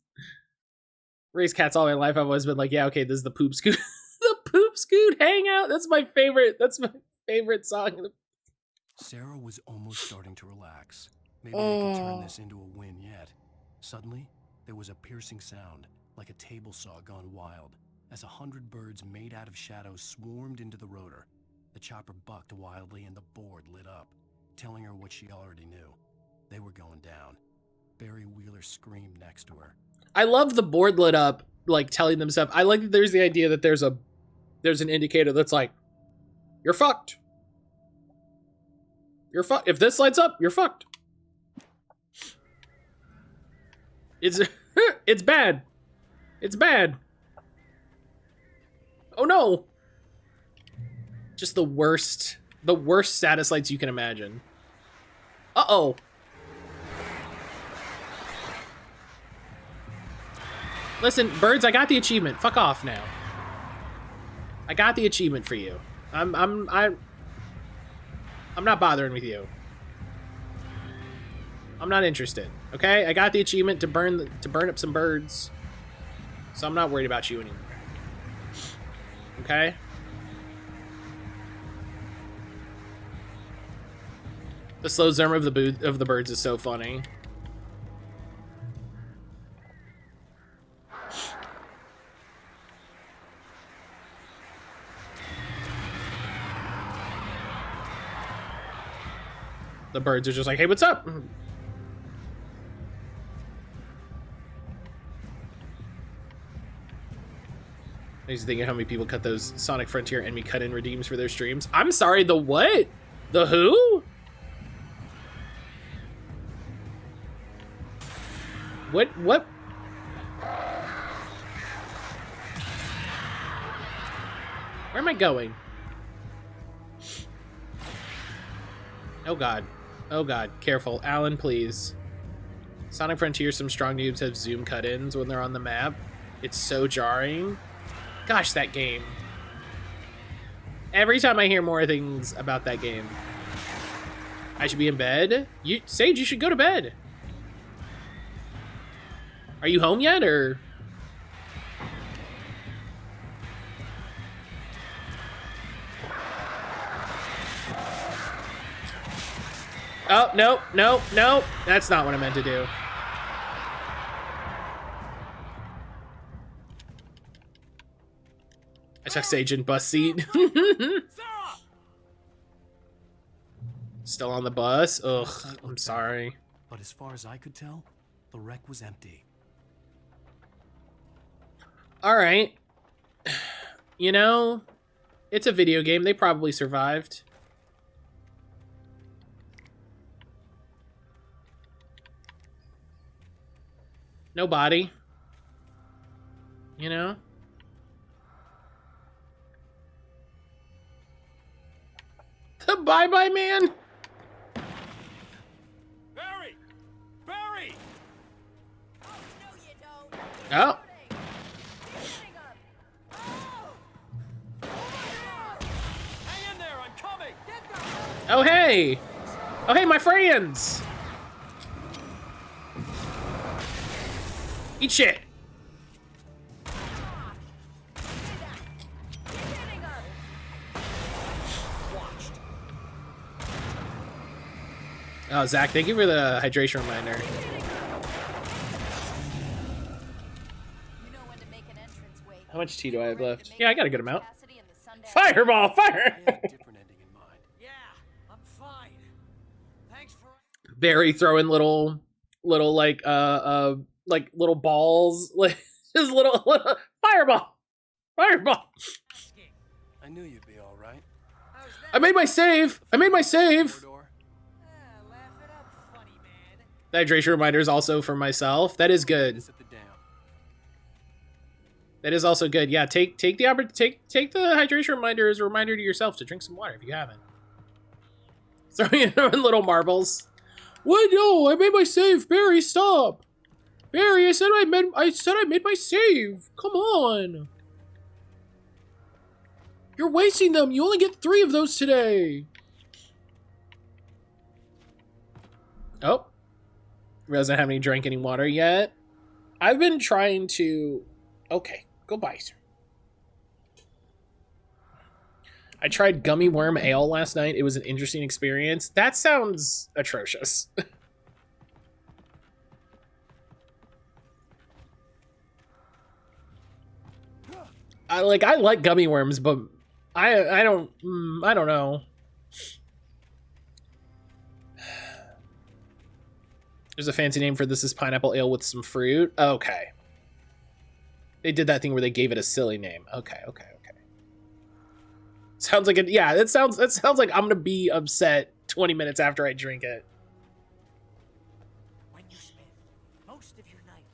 Raised cats all my life. I've always been like, yeah, okay, this is the poop scoot. The poop scoot hangout. That's my favorite. That's my favorite song. Sarah was almost starting to relax. Maybe they could turn this into a win yet. Suddenly, there was a piercing sound, like a table saw gone wild, as 100 birds made out of shadows swarmed into the rotor. The chopper bucked wildly and the board lit up, telling her what she already knew. They were going down. Barry Wheeler screamed next to her. I love the board lit up, like telling them stuff. I like that there's the idea that there's an indicator that's like, you're fucked. You're fucked. If this lights up, you're fucked. It's it's bad. It's bad. Oh no. Just the worst status lights you can imagine. Uh-oh. Listen, birds, I got the achievement. Fuck off now. I got the achievement for you. I'm not bothering with you. I'm not interested. Okay? I got the achievement to burn up some birds. So I'm not worried about you anymore. Okay? The slow zoom of the birds is so funny. The birds are just like, hey, what's up? I was thinking how many people cut those Sonic Frontier enemy cut-in redeems for their streams. I'm sorry, the what? The who? What? Where am I going? Oh god. Oh god. Careful. Alan, please. Sonic Frontier, some strong noobs have zoom cut-ins when they're on the map. It's so jarring. Gosh, that game. Every time I hear more things about that game. I should be in bed? Sage, you should go to bed. Are you home yet, or? Oh, no, no, no. That's not what I meant to do. I took Sage in bus seat. Still on the bus? Ugh, I'm sorry. But as far as I could tell, the wreck was empty. All right. You know, it's a video game. They probably survived. No body. You know? The bye-bye man? Barry! Barry! Oh, no, you don't. Oh. Hang in there, I'm coming! Oh, hey. Oh, hey, my friends. Eat shit. Oh, Zach, thank you for the hydration reminder. How much tea do I have left? Yeah, I got a good amount. Fireball, fire! Yeah, I'm fine. Thanks for. Barry throwing little like little balls, like just little fireball. I knew you'd be all right. I made my save. The hydration reminder is also for myself. That is good. That is also good. Yeah, take the hydration reminder as a reminder to yourself to drink some water if you haven't. Throwing in little marbles. What? No, I made my save. Barry, stop. Barry, I said I made my save. Come on. You're wasting them. You only get 3 of those today. Oh. Doesn't have any drink any water yet. I've been trying to... Okay, goodbye, sir. I tried gummy worm ale last night. It was an interesting experience. That sounds atrocious. I like gummy worms, but I don't know. There's a fancy name for this is pineapple ale with some fruit. Okay. They did that thing where they gave it a silly name. Okay. Sounds like it. Yeah, that sounds like I'm gonna be upset 20 minutes after I drink it. When you spend most of your night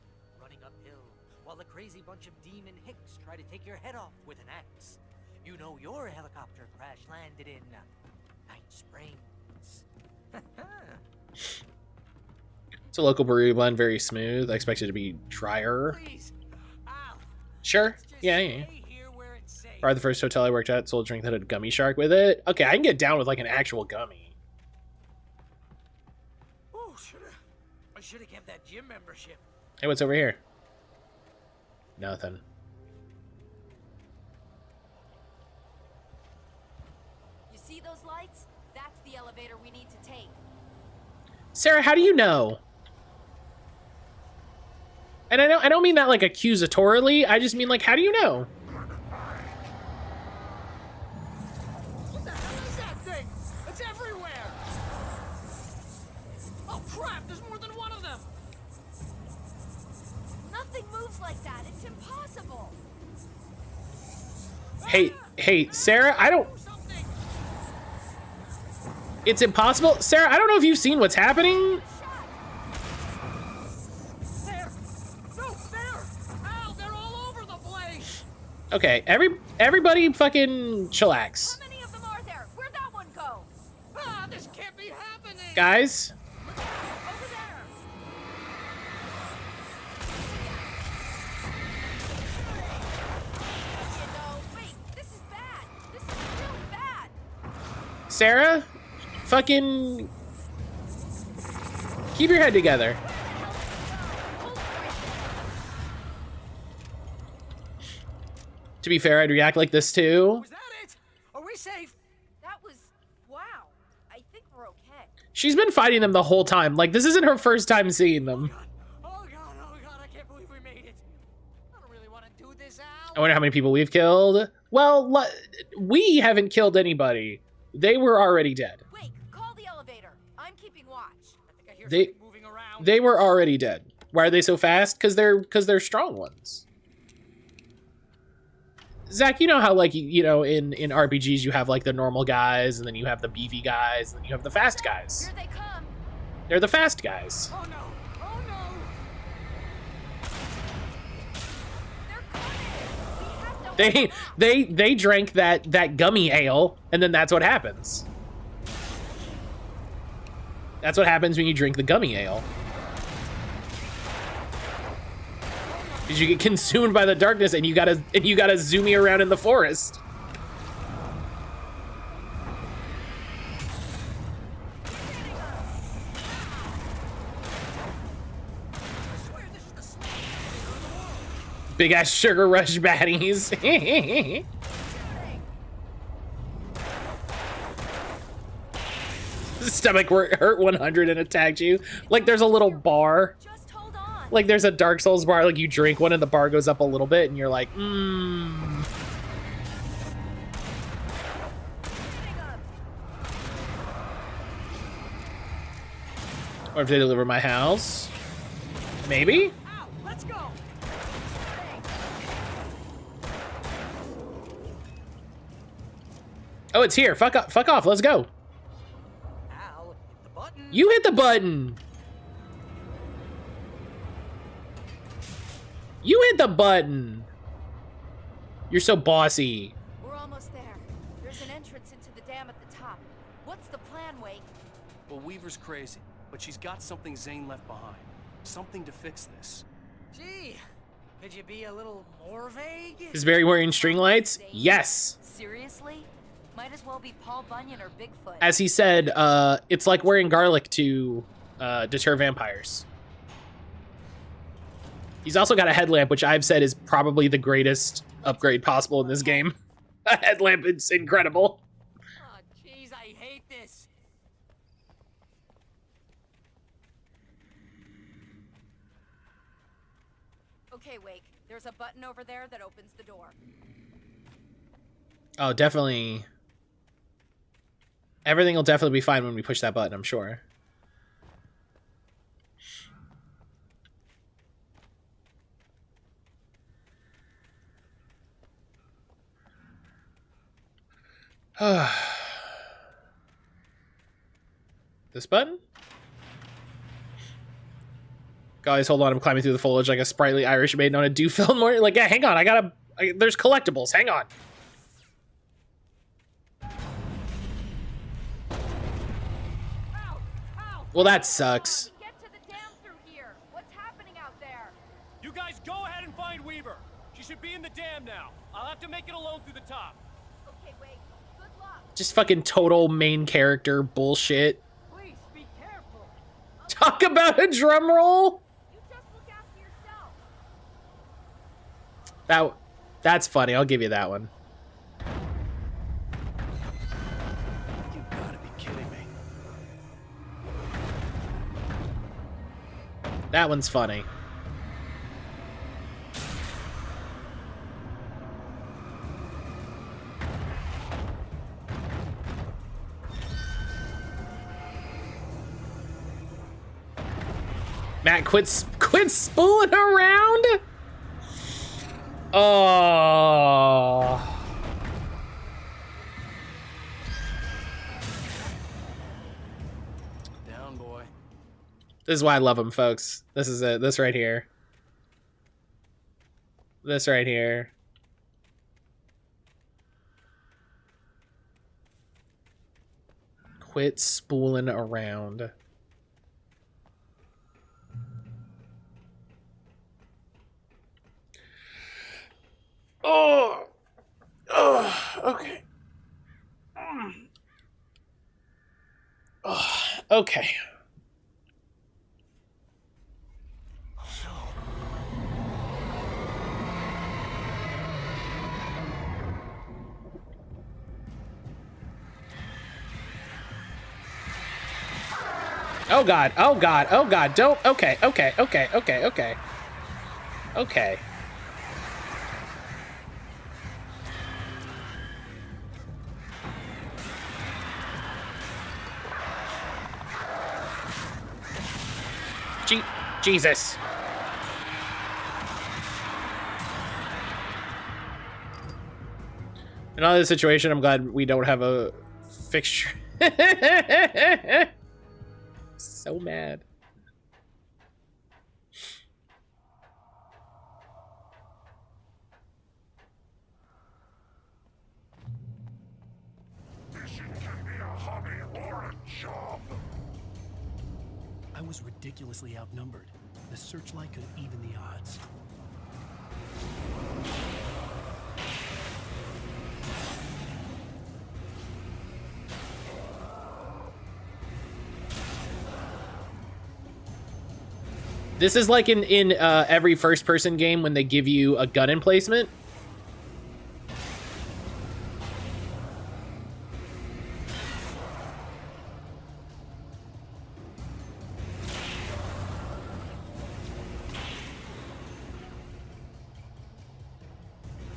running uphill while a crazy bunch of demon hicks try to take your head off with an axe, you know your helicopter crash landed in Night Springs. It's a local brewery blend, very smooth. I expect it to be drier. Please. Ow. Sure. Yeah. Probably the first hotel I worked at sold a drink that had a gummy shark with it. Okay, I can get down with like an actual gummy. Oh, I should have kept that gym membership. Hey, what's over here? Nothing. You see those lights? That's the elevator we need to take. Sarah, how do you know? And I don't mean that like accusatorily. I just mean like, how do you know? What the hell is that thing? It's everywhere. Oh crap! There's more than one of them. Nothing moves like that. It's impossible. Hey, Sarah, I don't... It's impossible? Sarah, I don't know if you've seen what's happening. Okay, everybody fucking chillax. How many of them are there? Where'd that one go? Ah, this can't be happening. Guys? Over there. Wait, this is bad. This is really bad. Sarah? Fucking... Keep your head together. To be fair, I'd react like this too. Was that it? Are we safe? That was... Wow. I think we're okay. She's been fighting them the whole time. Like, this isn't her first time seeing them. Oh god, I can't believe we made it. I don't really want to do this, Al. I wonder how many people we've killed. Well, we haven't killed anybody. They were already dead. Wait, call the elevator. I'm keeping watch. I think I hear something moving around. They were already dead. Why are they so fast? Because they're strong ones. Zach, you know how, like, you know, in RPGs you have, like, the normal guys, and then you have the beefy guys, and then you have the fast guys. Here they come. They're the fast guys. Oh no! Oh no! They're coming. They drank that gummy ale, and then that's what happens. That's what happens when you drink the gummy ale. Because you get consumed by the darkness, and you gotta zoomy around in the forest. Big ass sugar rush baddies. Stomach hurt 100 and attacked you. Like there's a little bar. Just hold on. Like there's a Dark Souls bar, like you drink one and the bar goes up a little bit and you're like, mmm. Or if they deliver my house. Maybe? Ow, let's go. Oh, it's here. Fuck off. Let's go. Al, hit the button. You hit the button. You hit the button. You're so bossy. We're almost there. There's an entrance into the dam at the top. What's the plan, Wake? Well, Weaver's crazy, but she's got something Zane left behind. Something to fix this. Gee, could you be a little more vague? Is Barry wearing string lights? Yes. Seriously? Might as well be Paul Bunyan or Bigfoot. As he said, it's like wearing garlic to deter vampires. He's also got a headlamp, which I've said is probably the greatest upgrade possible in this game. A headlamp is incredible. Oh, jeez, I hate this. Okay, Wake. There's a button over there that opens the door. Oh, definitely. Everything will definitely be fine when we push that button, I'm sure. This button? Guys, hold on. I'm climbing through the foliage like a sprightly Irish maiden on a dew-filled morning. Like, yeah, hang on. There's collectibles. Hang on. Well, that sucks. Get to the dam through here. What's happening out there? You guys go ahead and find Weaver. She should be in the dam now. I'll have to make it alone through the top. Okay, Wake. Good luck. Just fucking total main character bullshit. Please be careful. Talk about a drum roll. You just look after yourself. That's funny. I'll give you that one. You gotta be kidding me. That one's funny. Matt, quit spooling around. Oh. Down, boy. This is why I love him, folks. This is it. This right here. This right here. Quit spooling around. Oh. Oh, okay. Oh, okay. Oh god, oh god, oh god, don't, okay. Okay. Jesus. In all this situation, I'm glad we don't have a fixture. So mad. Fishing can be a hobby or a job. I was ridiculously outnumbered. The searchlight could even the odds. This is like in every first-person game when they give you a gun emplacement.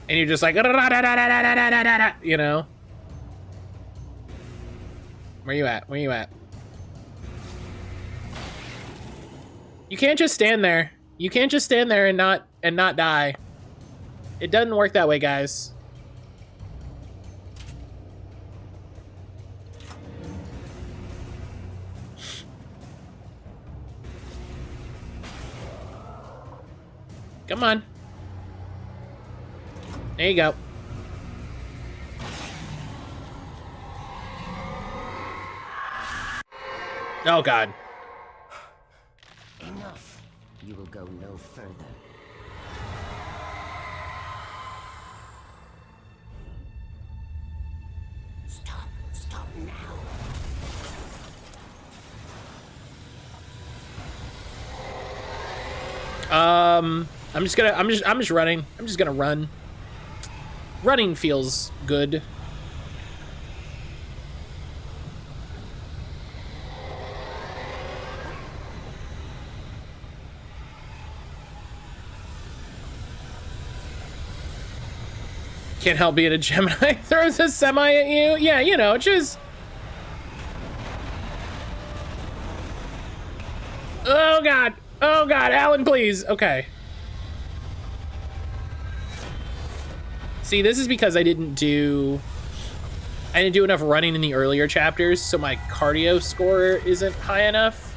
And you're just like, you know? Where you at? Where you at? You can't just stand there. You can't just stand there and not die. It doesn't work that way, guys. Come on. There you go. Oh God. Enough. You will go no further. Stop. Stop now. I'm just running. I'm just gonna run. Running feels good. Can't help being a Gemini. Throws a semi at you. Yeah, you know, just. Oh God. Oh God, Alan, please. Okay. See, this is because I didn't do enough running in the earlier chapters, so my cardio score isn't high enough.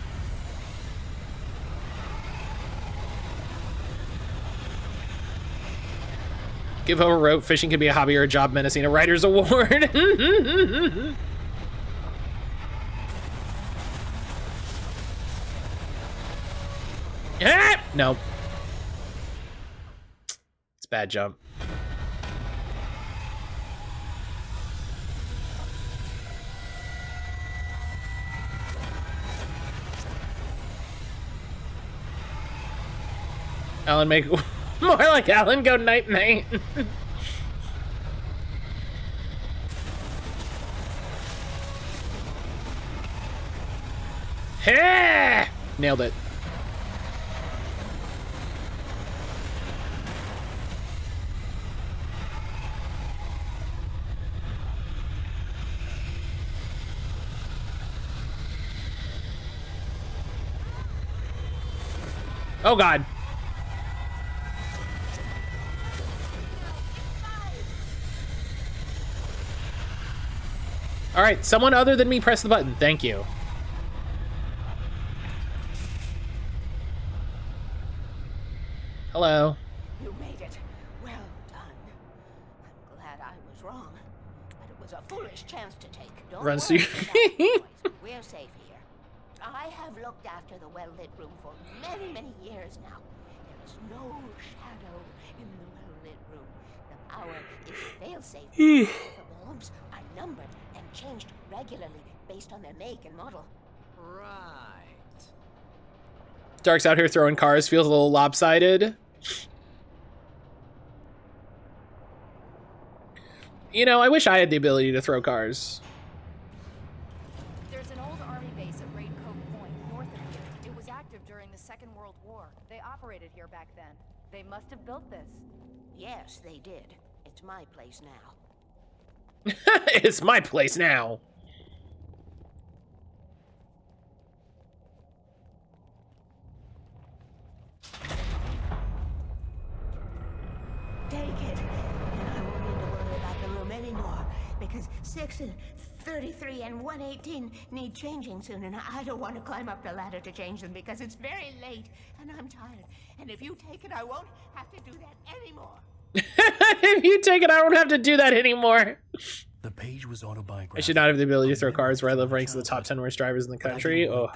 Give over rope. Fishing can be a hobby or a job menacing a writer's award. Ah! No. It's a bad jump. Alan, make more like Alan, go night night. Hey! Nailed it. Oh God. All right, someone other than me press the button. Thank you. Hello. You made it. Well done. I'm glad I was wrong. But it was a foolish chance to take. Don't Run, worry Steve. about it, boys. We're safe here. I have looked after the well-lit room for many, many years now. There is no shadow in the well-lit room. The power is fail-safe. The bulbs are numbered and changed regularly based on their make and model. Right. Dark's out here throwing cars. Feels a little lopsided. You know, I wish I had the ability to throw cars. There's an old army base at Raincoat Point, north of here. It was active during the Second World War. They operated here back then. They must have built this. Yes, they did. It's my place now. It's my place now. Take it, and I won't need to worry about the room anymore, because 6 and 33 and 118 need changing soon, and I don't want to climb up the ladder to change them because it's very late, and I'm tired. And if you take it, I won't have to do that anymore. If you take it, I don't have to do that anymore. The page was autobiographical. I should not have the ability to throw cars where I live ranks in the top 10 worst drivers in the country. Oh.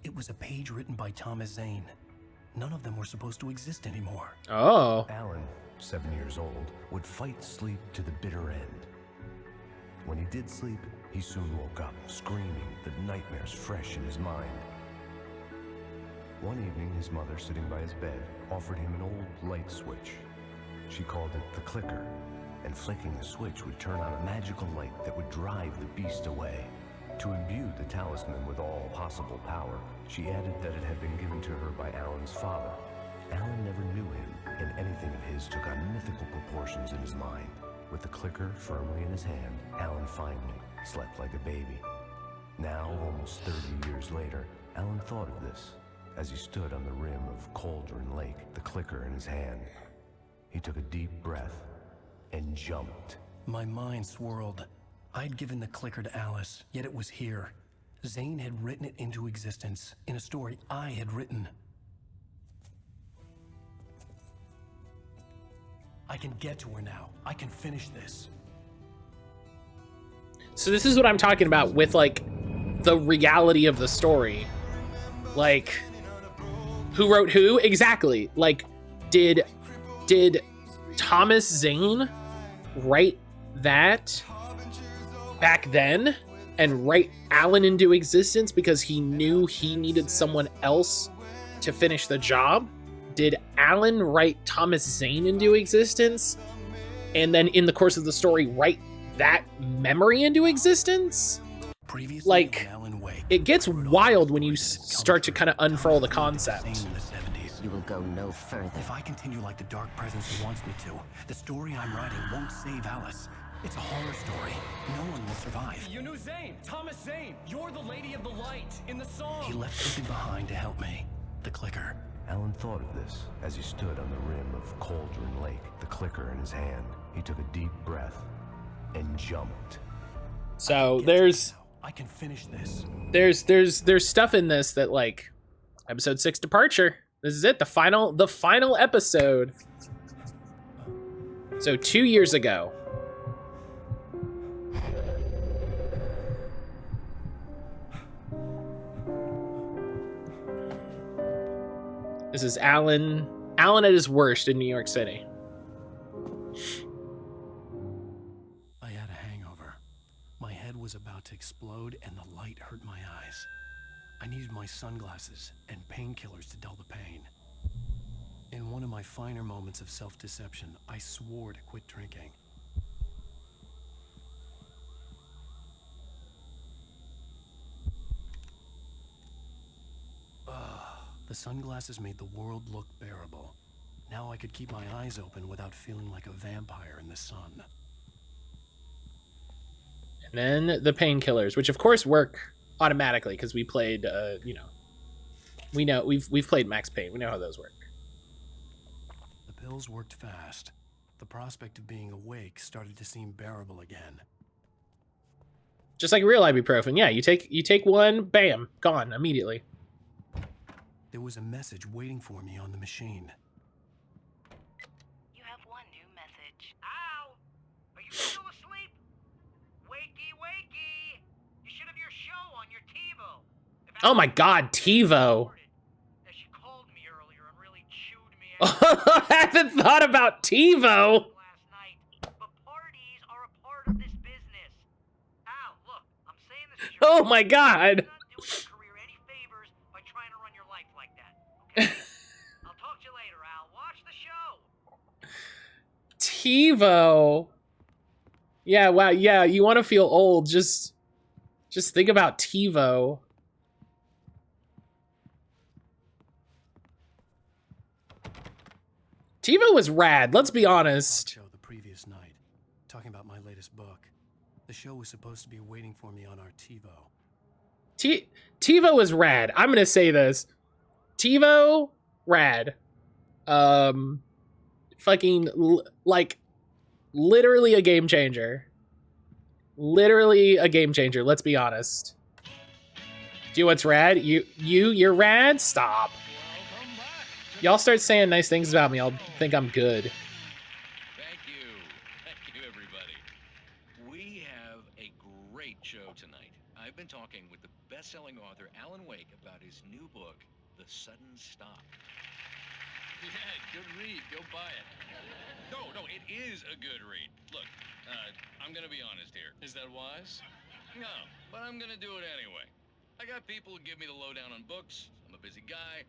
It was a page written by Thomas Zane. None of them were supposed to exist anymore. Oh. Alan, 7 years old, would fight sleep to the bitter end. When he did sleep, he soon woke up, screaming, the nightmares fresh in his mind. One evening, his mother, sitting by his bed, offered him an old light switch. She called it the clicker, and flicking the switch would turn on a magical light that would drive the beast away. To imbue the talisman with all possible power, she added that it had been given to her by Alan's father. Alan never knew him, and anything of his took on mythical proportions in his mind. With the clicker firmly in his hand, Alan finally slept like a baby. Now, almost 30 years later, Alan thought of this as he stood on the rim of Cauldron Lake, the clicker in his hand. He took a deep breath and jumped. My mind swirled. I'd given the clicker to Alice, yet it was here. Zane had written it into existence in a story I had written. I can get to her now. I can finish this. So this is what I'm talking about with like the reality of the story. Like, who wrote who? Exactly. Like, did Thomas Zane write that back then and write Alan into existence because he knew he needed someone else to finish the job? Did Alan write Thomas Zane into existence and then in the course of the story write that memory into existence? Like, it gets wild when you start to kind of unfurl the concept. You will go no further. If I continue like the dark presence wants me to, the story I'm writing won't save Alice. It's a horror story. No one will survive. You knew Zane, Thomas Zane. You're the Lady of the Light in the song. He left something behind to help me. The clicker. Alan thought of this as he stood on the rim of Cauldron Lake, the clicker in his hand. He took a deep breath and jumped. So there's I can finish this. There's stuff in this that, like, episode 6 departure. This is it, the final episode. So 2 years ago. This is Alan at his worst in New York City. I had a hangover. My head was about to explode and the light hurt my eyes. I needed my sunglasses and painkillers to dull the pain. In one of my finer moments of self-deception, I swore to quit drinking. The sunglasses made the world look bearable. Now I could keep my eyes open without feeling like a vampire in the sun. And then the painkillers, which of course work automatically because we played, we know we've played Max Payne. We know how those work. The pills worked fast. The prospect of being awake started to seem bearable again. Just like real ibuprofen. Yeah, you take one, bam, gone immediately. There was a message waiting for me on the machine. You have one new message. Ow! Are you still asleep? Wakey, wakey! You should have your show on your TiVo. Oh my God, TiVo! She called me earlier and really chewed me out. I haven't thought about TiVo. Last night, but parties are a part of this business. Al, look, I'm saying this is your Oh my God. I'll talk to you later, Al. Watch the show. TiVo. Yeah, wow. Yeah, you want to feel old? Just think about TiVo. TiVo was rad. Let's be honest. Show the previous night, talking about my latest book. The show was supposed to be waiting for me on our TiVo. TiVo was rad. I'm gonna say this. TiVo, rad. Like, literally a game changer. Literally a game changer, let's be honest. Do you know what's rad? You're rad? Stop. Y'all start saying nice things about me, I'll think I'm good. Thank you everybody. We have a great show tonight. I've been talking with the best-selling author Alan Wake about his new book, The Sudden Stop. Yeah, good read. Go buy it. No, it is a good read. Look, I'm gonna be honest here. Is that wise? No, but I'm gonna do it anyway. I got people who give me the lowdown on books. I'm a busy guy.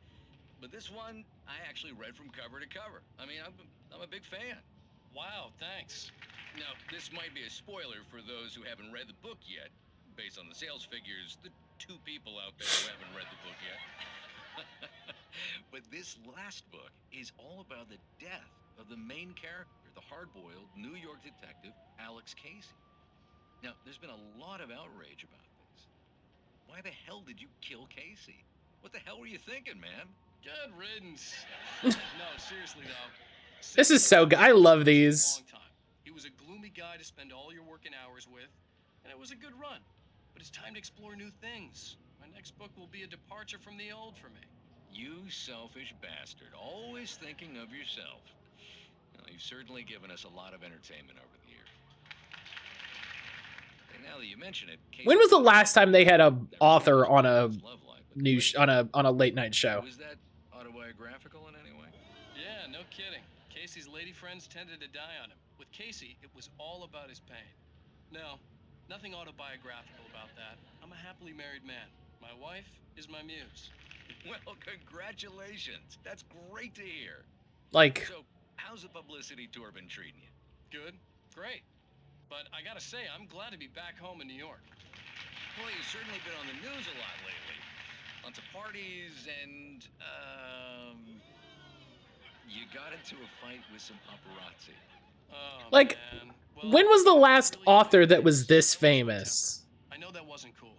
But this one, I actually read from cover to cover. I mean, I'm a big fan. Wow, thanks. Now, this might be a spoiler for those who haven't read the book yet. Based on the sales figures, the 2 people out there who haven't read the book yet. But this last book is all about the death of the main character, the hard-boiled New York detective, Alex Casey. Now, there's been a lot of outrage about this. Why the hell did you kill Casey? What the hell were you thinking, man? Good riddance. No, seriously, though. This is so good. I love these. He was a gloomy guy to spend all your working hours with, and it was a good run. But it's time to explore new things. My next book will be a departure from the old for me. You selfish bastard, always thinking of yourself. Well, you've certainly given us a lot of entertainment over the years. Now that you mention it, When was the last time they had a author on a on a late night show? Was that autobiographical in any way? Yeah, no kidding. Casey's lady friends tended to die on him. With Casey, it was all about his pain. No, nothing autobiographical about that. I'm a happily married man. My wife is my muse. Well, congratulations. That's great to hear. Like, So, how's the publicity tour been treating you? Good, great. But I gotta say, I'm glad to be back home in New York. Well, you've certainly been on the news a lot lately. Lots of parties and, you got into a fight with some paparazzi. Oh, like, man. Well, when was the last really author that was this famous? I know that wasn't cool.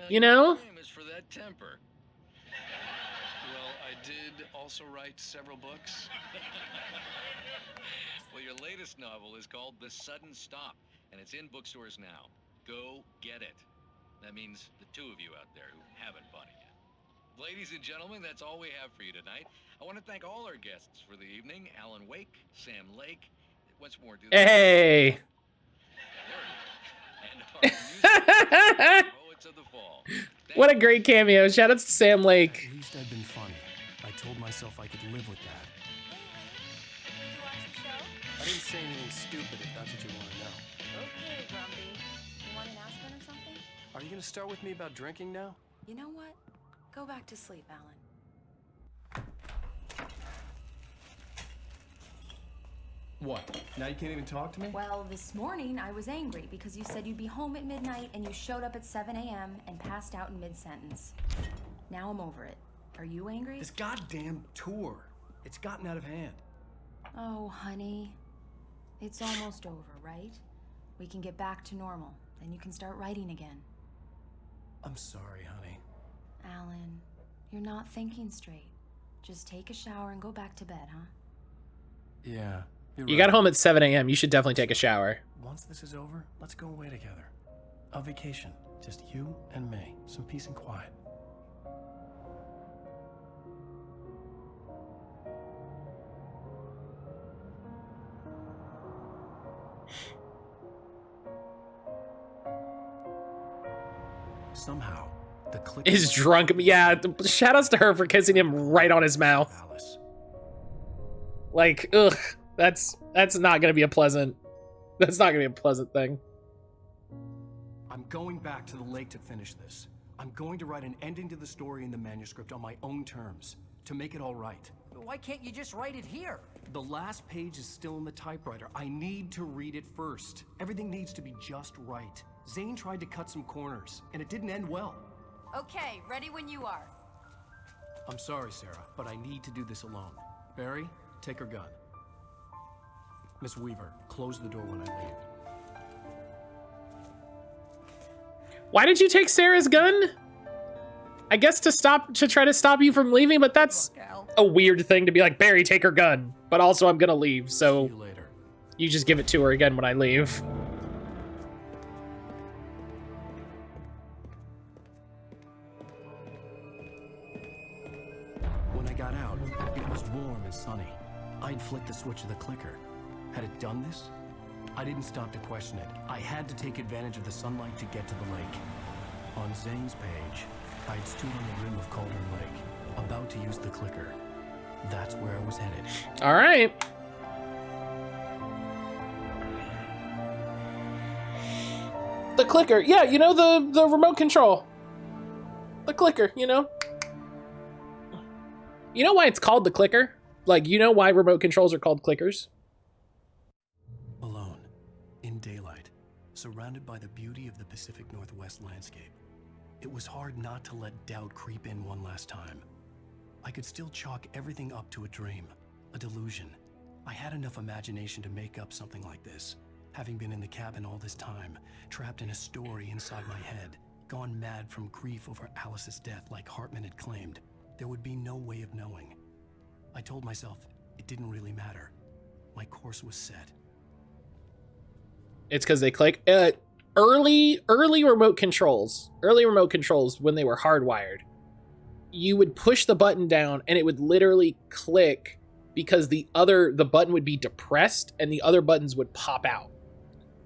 You know? You're famous for that temper. Well, I did also write several books. Well, your latest novel is called The Sudden Stop, and it's in bookstores now. Go get it. That means the two of you out there who haven't bought it yet. Ladies and gentlemen, that's all we have for you tonight. I want to thank all our guests for the evening. Alan Wake, Sam Lake. What's more, do Hey. And our Poets of the Fall. What a great cameo. Shout out to Sam Lake. At least I'd been funny. I told myself I could live with that. I didn't say anything stupid if that's what you want to know. Okay, Grumpy. You want an aspirin or something? Are you going to start with me about drinking now? You know what? Go back to sleep, Alan. What? Now you can't even talk to me? Well, this morning I was angry because you said you'd be home at midnight and you showed up at 7 a.m. and passed out in mid-sentence. Now I'm over it. Are you angry? This goddamn tour. It's gotten out of hand. Oh, honey. It's almost over, right? We can get back to normal. Then you can start writing again. I'm sorry, honey. Alan, you're not thinking straight. Just take a shower and go back to bed, huh? Yeah. You got home at 7 a.m. You should definitely take a shower. Once this is over, let's go away together. A vacation. Just you and me. Some peace and quiet. Somehow, the click Is drunk. Yeah, shout outs to her for kissing him right on his mouth. Alice. Like, ugh. That's not gonna be a pleasant. That's not gonna be a pleasant thing. I'm going back to the lake to finish this. I'm going to write an ending to the story in the manuscript on my own terms, to make it all right. Why can't you just write it here? The last page is still in the typewriter. I need to read it first. Everything needs to be just right. Zane tried to cut some corners, and it didn't end well. Okay, ready when you are. I'm sorry, Sarah, but I need to do this alone. Barry, take her gun. Miss Weaver, close the door when I leave. Why did you take Sarah's gun? I guess to try to stop you from leaving, but that's a weird thing to be like, Barry, take her gun. But also I'm gonna leave, so See you later. you just give it to her again when I leave. When I got out, it was warm and sunny. I'd flicked the switch of the clicker. Had it done this? I didn't stop to question it. I had to take advantage of the sunlight to get to the lake. On Zane's page, I'd stood on the rim of Cauldron Lake, about to use the clicker. That's where I was headed. All right. The clicker. Yeah, you know, the remote control. The clicker, you know? You know why it's called the clicker? Like, you know why remote controls are called clickers? Alone, in daylight, surrounded by the beauty of the Pacific Northwest landscape. It was hard not to let doubt creep in one last time. I could still chalk everything up to a dream, a delusion. I had enough imagination to make up something like this, having been in the cabin all this time, trapped in a story inside my head, gone mad from grief over Alice's death like Hartman had claimed. There would be no way of knowing. I told myself it didn't really matter. My course was set. It's because they click. Early remote controls, when they were hardwired, you would push the button down and it would literally click because the button would be depressed and the other buttons would pop out.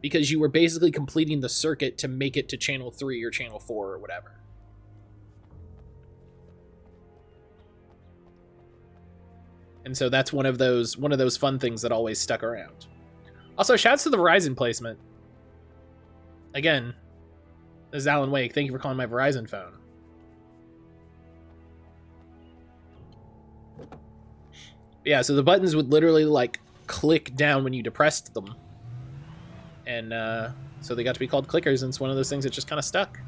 because you were basically completing the circuit to make it to channel 3 or channel 4 or whatever. And so that's one of those fun things that always stuck around. Also, shouts to the Verizon placement. Again, this is Alan Wake. Thank you for calling my Verizon phone. Yeah, so the buttons would literally like click down when you depressed them. And so they got to be called clickers, and it's one of those things that just kind of stuck.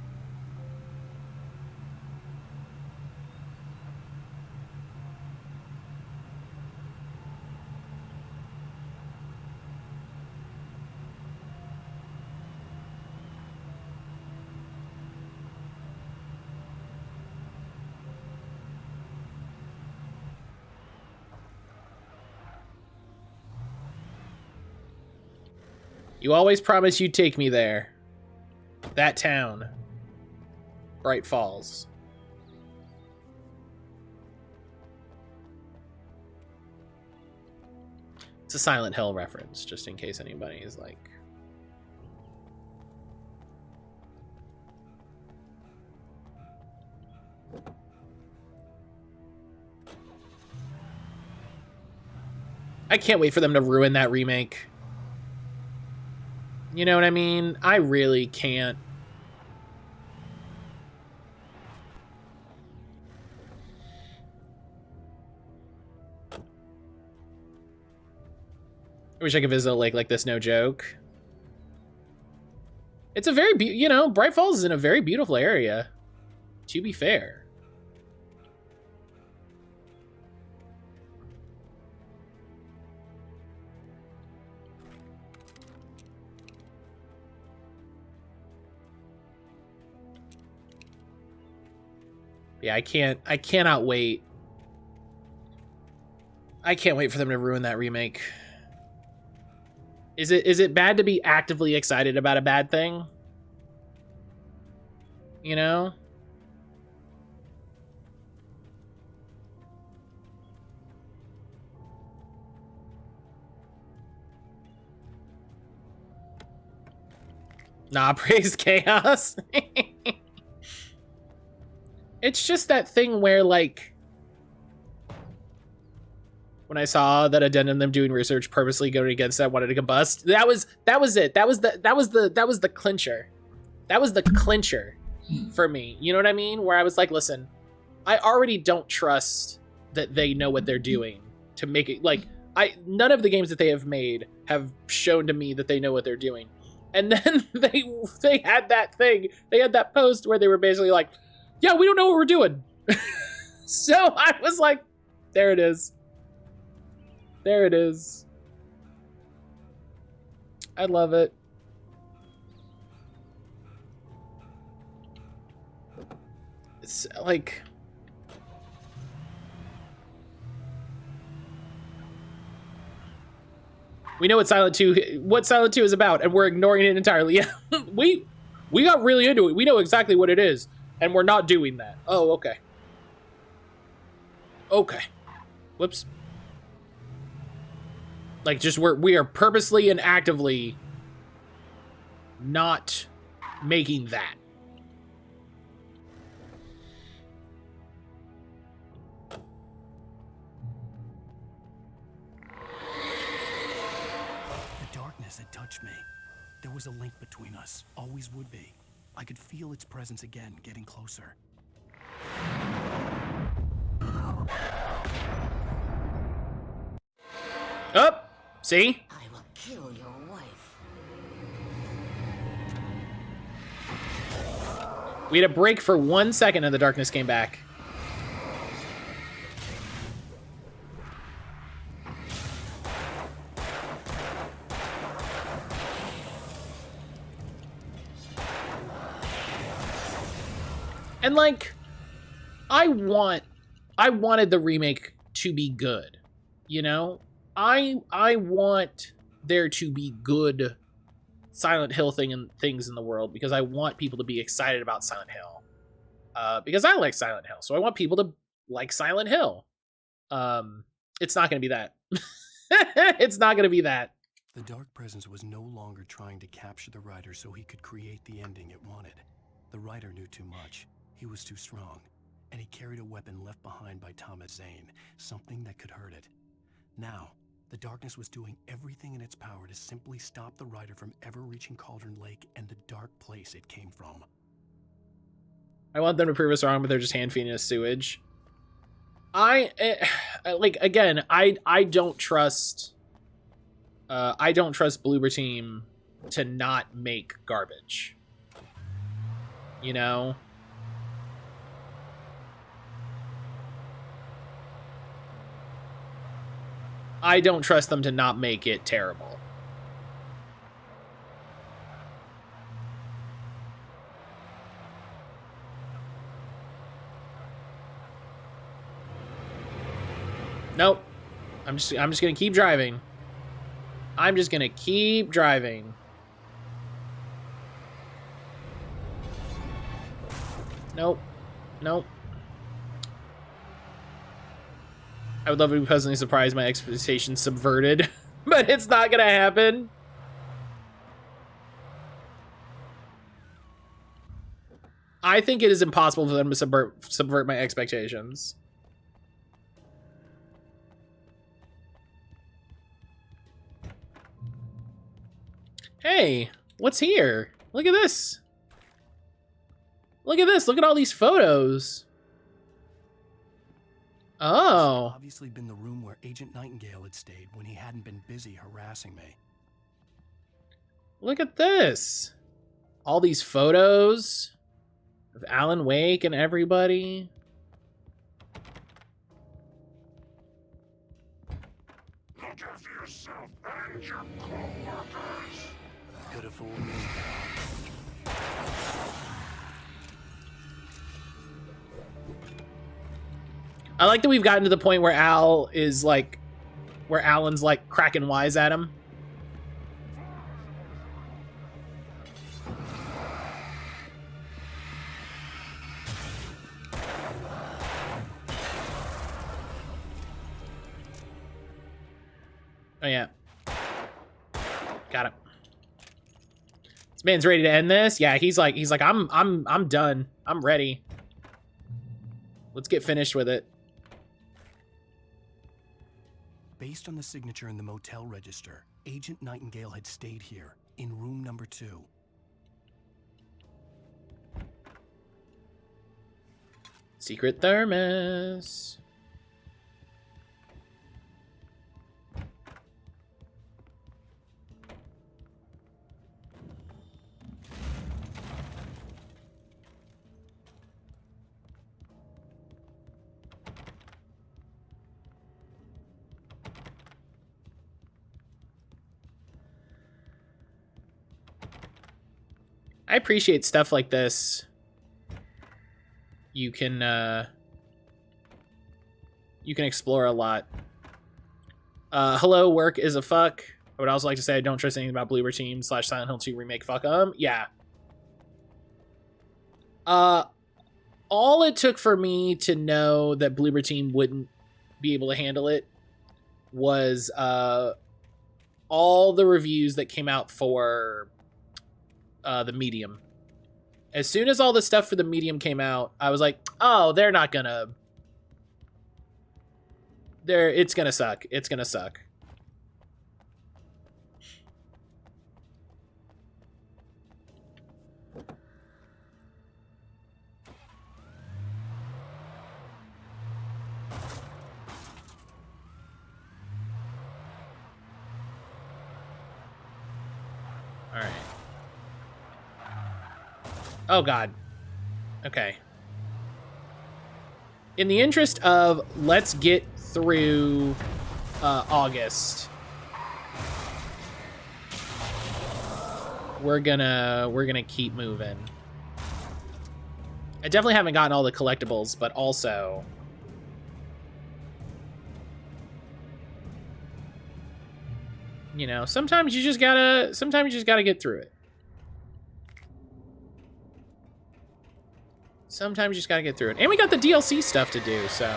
You always promised you'd take me there. That town. Bright Falls. It's a Silent Hill reference, just in case anybody is like... I can't wait for them to ruin that remake. You know what I mean? I really can't. I wish I could visit a lake like this, no joke. It's a very, you know, Bright Falls is in a very beautiful area, to be fair. Yeah, I cannot wait. I can't wait for them to ruin that remake. Is it bad to be actively excited about a bad thing? You know? Nah, praise chaos. It's just that thing where, like, when I saw that addendum them doing research purposely going against that wanted to combust, that was it. That was the clincher. That was the clincher for me. You know what I mean? Where I was like, listen, I already don't trust that they know what they're doing to make it like none of the games that they have made have shown to me that they know what they're doing. And then they had that thing. They had that post where they were basically like, yeah, we don't know what we're doing. So I was like, there it is. There it is. I love it. It's like... We know what Silent 2 is about, and we're ignoring it entirely. Yeah, we got really into it. We know exactly what it is. And we're not doing that. Oh, okay. Okay. Whoops. Like, just we are purposely and actively not making that. The darkness had touched me. There was a link between us. Always would be. I could feel its presence again, getting closer. Oh, see? I will kill your wife. We had a break for 1 second and the darkness came back. And like, I wanted the remake to be good, you know? I want there to be good Silent Hill things in the world because I want people to be excited about Silent Hill. Because I like Silent Hill, so I want people to like Silent Hill. It's not gonna be that. It's not gonna be that. The dark presence was no longer trying to capture the writer so he could create the ending it wanted. The writer knew too much. He was too strong. And he carried a weapon left behind by Thomas Zane, something that could hurt it. Now, the darkness was doing everything in its power to simply stop the writer from ever reaching Cauldron Lake and the dark place it came from. I want them to prove us wrong, but they're just hand feeding us sewage. I don't trust Bloober Team to not make garbage. You know? I don't trust them to not make it terrible. Nope. I'm just gonna keep driving. I'm just gonna keep driving. Nope. Nope. I would love to be pleasantly surprised, my expectations subverted, but it's not gonna happen. I think it is impossible for them to subvert my expectations. Hey, what's here? Look at this. Look at this. Look at all these photos. Oh. This had obviously been the room where Agent Nightingale had stayed when he hadn't been busy harassing me. Look at this. All these photos of Alan Wake and everybody. Look after yourself and your co-workers. Could have fooled me. I like that we've gotten to the point where Alan's like cracking wise at him. Oh yeah. Got it. This man's ready to end this. Yeah, he's like I'm done. I'm ready. Let's get finished with it. Based on the signature in the motel register, Agent Nightingale had stayed here, in room number 2. Secret thermos. I appreciate stuff like this. You can explore a lot. Hello, work is a fuck. I would also like to say I don't trust anything about Bloober Team / Silent Hill 2 remake. Fuck 'em. Yeah. All it took for me to know that Bloober Team wouldn't be able to handle it was all the reviews that came out for the Medium. As soon as all the stuff for the Medium came out, I was like, oh, they're not gonna... It's gonna suck. It's gonna suck. All right. Oh, God. Okay. In the interest of let's get through August, we're gonna keep moving. I definitely haven't gotten all the collectibles, but also you know, sometimes you just gotta get through it. Sometimes you just gotta get through it. And we got the DLC stuff to do, so.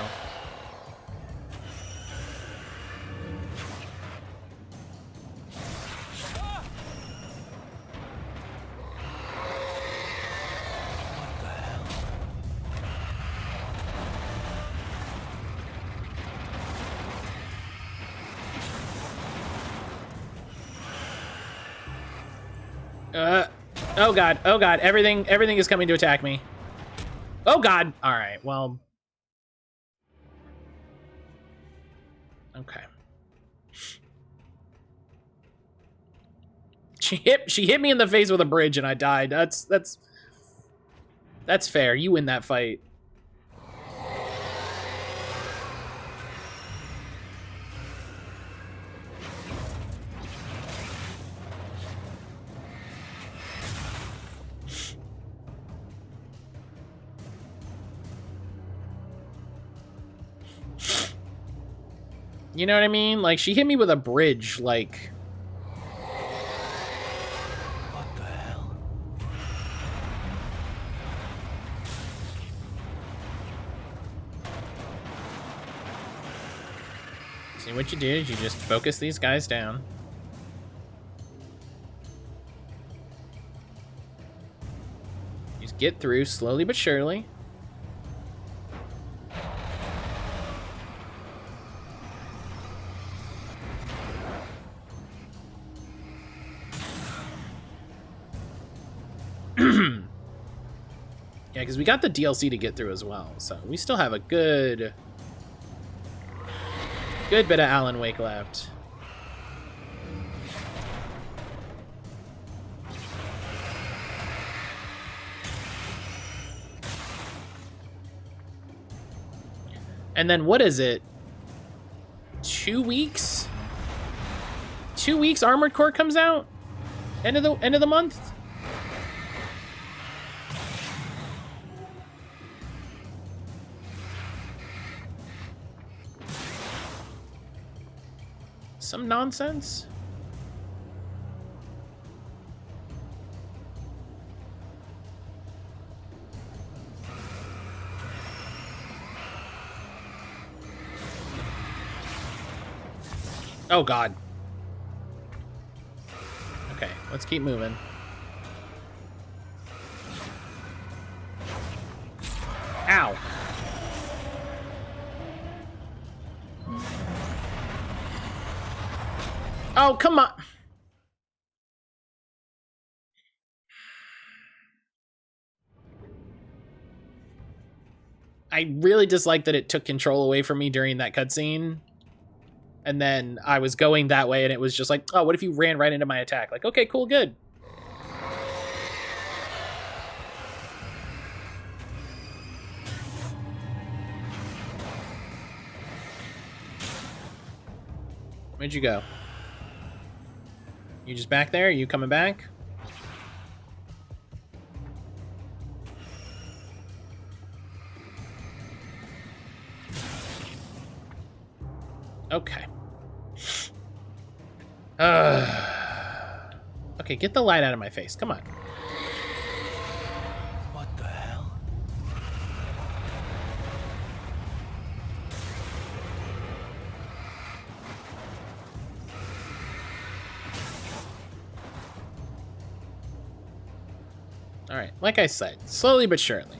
Oh god, everything is coming to attack me. Oh god. All right, well. Okay. She hit me in the face with a bridge and I died. That's fair. You win that fight. You know what I mean? Like, she hit me with a bridge, like... What the hell? See, what you do is you just focus these guys down. You just get through slowly but surely. Yeah, because we got the DLC to get through as well, so we still have a good bit of Alan Wake left. And then what is it? 2 weeks? 2 weeks Armored Core comes out? End of the month? Some nonsense? Oh god. Okay, let's keep moving. Ow. Oh, come on. I really dislike that it took control away from me during that cutscene. And then I was going that way and it was just like, oh, what if you ran right into my attack? Like, okay, cool, good. Where'd you go? You just back there? Are you coming back? Okay. Okay, get the light out of my face. Come on. What the hell? All right, like I said, slowly but surely.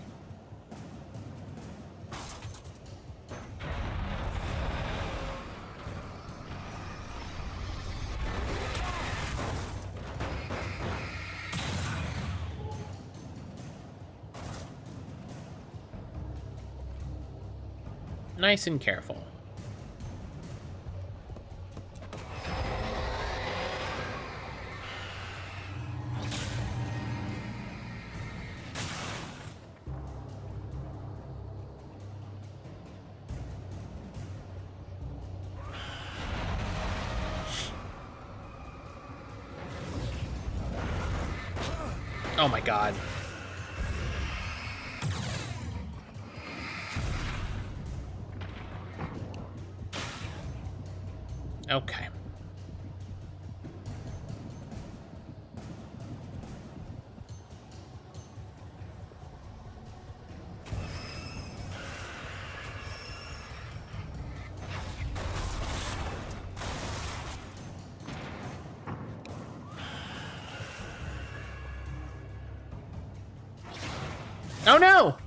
Nice and careful. Oh my god. Okay. Oh no!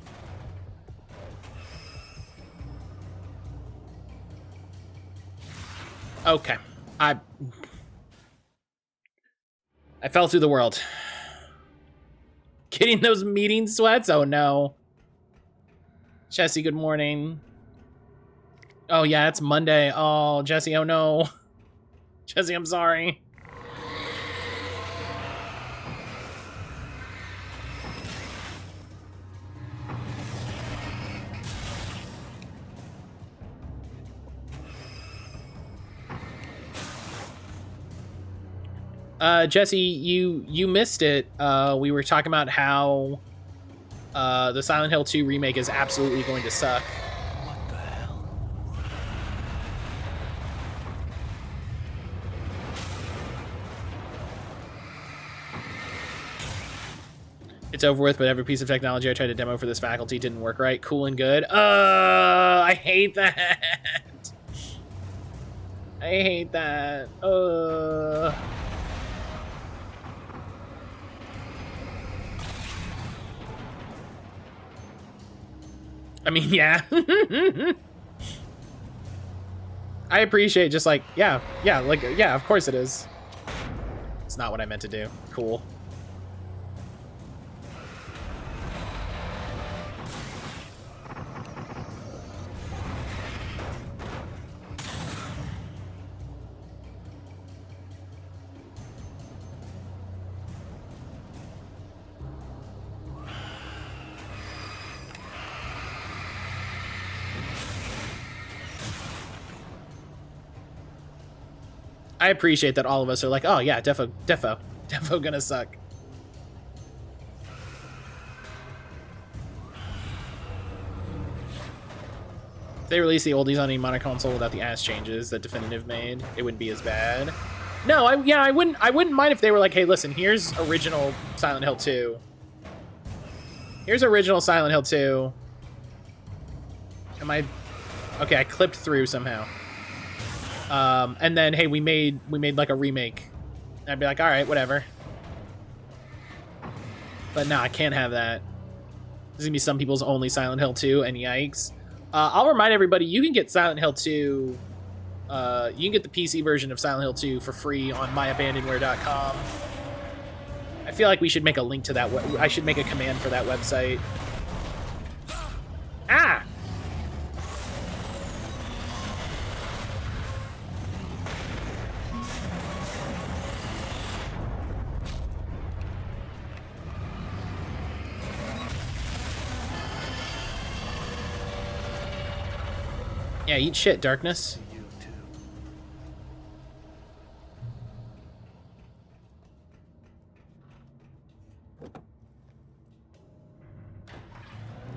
Okay. I fell through the world. Getting those meeting sweats? Oh no. Jesse, good morning. Oh yeah, it's Monday. Oh, Jesse, oh no. Jesse, I'm sorry. Jesse, you missed it. We were talking about how the Silent Hill 2 remake is absolutely going to suck. What the hell? It's over with, but every piece of technology I tried to demo for this faculty didn't work right. Cool and good. I hate that. I hate that. I mean, yeah. I appreciate just like, yeah, of course it is. It's not what I meant to do. Cool. I appreciate that all of us are like, oh yeah, defo gonna suck. If they release the oldies on a mono console without the ass changes that Definitive made, it wouldn't be as bad. No, I wouldn't mind if they were like, hey, listen, here's original Silent Hill 2. Here's original Silent Hill 2. Okay, I clipped through somehow. And then, hey, we made like a remake. I'd be like, all right, whatever. But no, I can't have that. This is gonna be some people's only Silent Hill 2, and yikes. I'll remind everybody, you can get Silent Hill 2, you can get the PC version of Silent Hill 2 for free on myabandonware.com. I feel like we should make a link to that. I should make a command for that website. Ah! Yeah, eat shit, Darkness.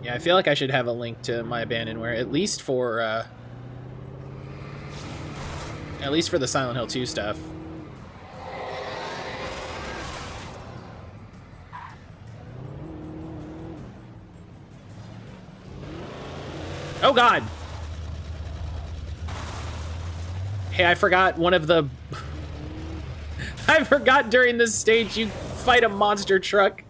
Yeah, I feel like I should have a link to my abandonware, at least for the Silent Hill 2 stuff. Oh God! Hey, I forgot one of the... I forgot during this stage you fight a monster truck.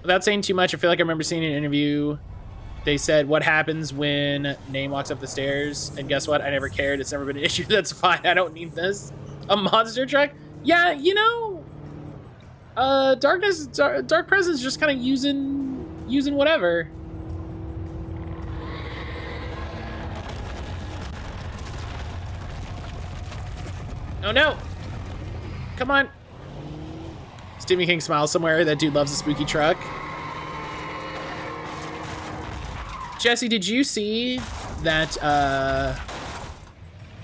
Without saying too much, I feel like I remember seeing an interview. They said, what happens when Name walks up the stairs? And guess what? I never cared. It's never been an issue. That's fine. I don't need this. A monster truck? Yeah, you know, Dark Presence just kind of using whatever. Oh no! Come on! Stephen King smiles somewhere. That dude loves a spooky truck. Jesse, did you see that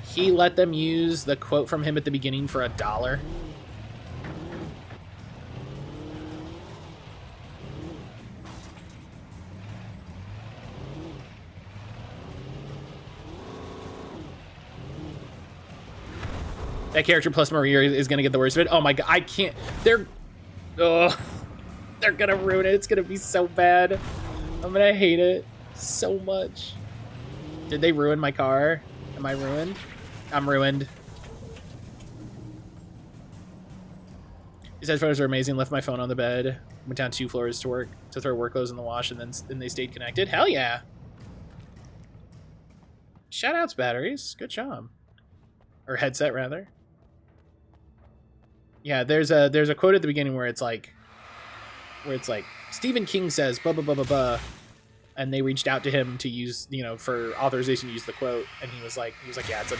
he let them use the quote from him at the beginning for $1? That character plus Maria is gonna get the worst of it. Oh my God, I can't. They're gonna ruin it. It's gonna be so bad. I'm gonna hate it so much. Did they ruin my car? Am I ruined? I'm ruined. These headphones are amazing. Left my phone on the bed. Went down 2 floors to throw work clothes in the wash, and then they stayed connected. Hell yeah! Shoutouts, batteries. Good job. Or headset, rather. Yeah, there's a quote at the beginning where it's like Stephen King says blah blah blah blah blah, and they reached out to him to use, you know, for authorization to use the quote, and he was like, yeah, it's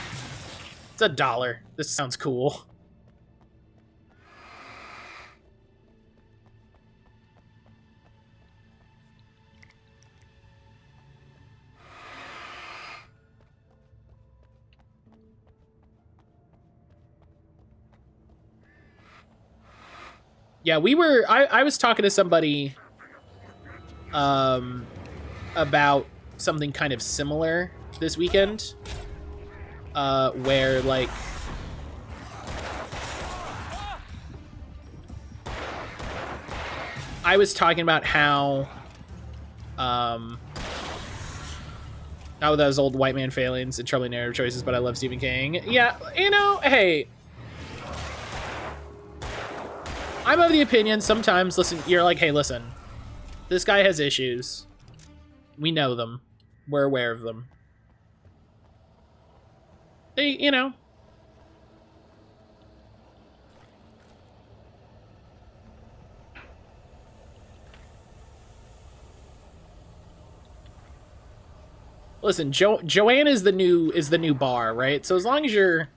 $1. This sounds cool. Yeah, I was talking to somebody about something kind of similar this weekend, where like I was talking about how oh, those old white man failings and troubling narrative choices, but I love Stephen King. Yeah, you know, hey, I'm of the opinion sometimes, listen, you're like, hey, listen, this guy has issues. We know them. We're aware of them. They, you know. Listen, Joanne is the new bar, right? So as long as you're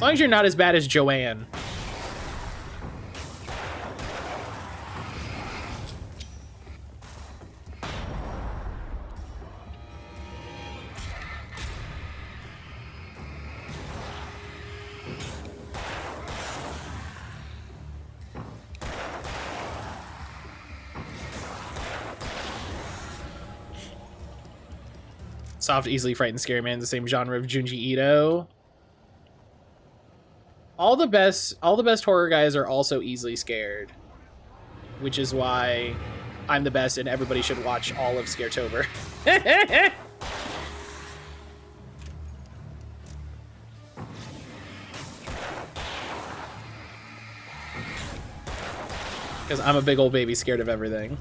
not as bad as Joanne. Soft, easily frightened, scary man, the same genre of Junji Ito. All the best horror guys are also easily scared, which is why I'm the best and everybody should watch all of Scaretober. Because I'm a big old baby scared of everything.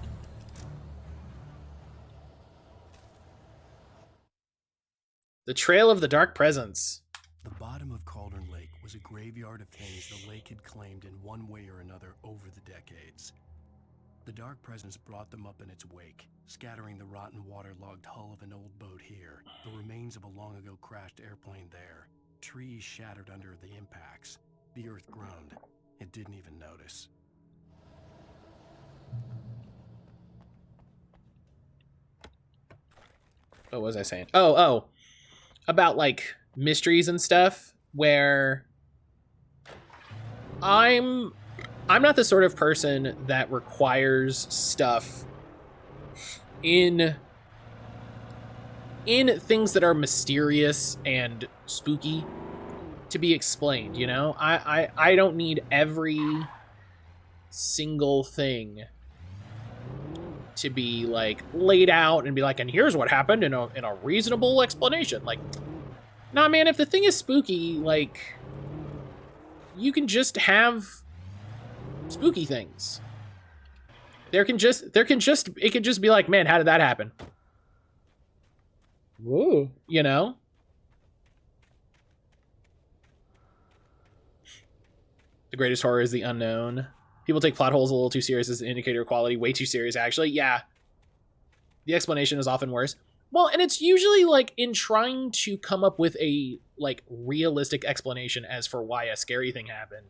The Trail of the Dark Presence. The bottom of Cauldron Lake was a graveyard of things the lake had claimed in one way or another over the decades. The Dark Presence brought them up in its wake, scattering the rotten waterlogged hull of an old boat here, the remains of a long-ago crashed airplane there, trees shattered under the impacts. The earth groaned. It didn't even notice. What was I saying? Oh. About like mysteries and stuff, where I'm not the sort of person that requires stuff in things that are mysterious and spooky to be explained, you know? I don't need every single thing to be like laid out and be like, and here's what happened in a reasonable explanation. Like, nah, man, if the thing is spooky, like, you can just have spooky things. It can just be like, man, how did that happen? Whoa, you know? The greatest horror is the unknown. People take plot holes a little too serious as an indicator of quality. Way too serious, actually. Yeah. The explanation is often worse. Well, and it's usually, like, in trying to come up with a, like, realistic explanation as for why a scary thing happened,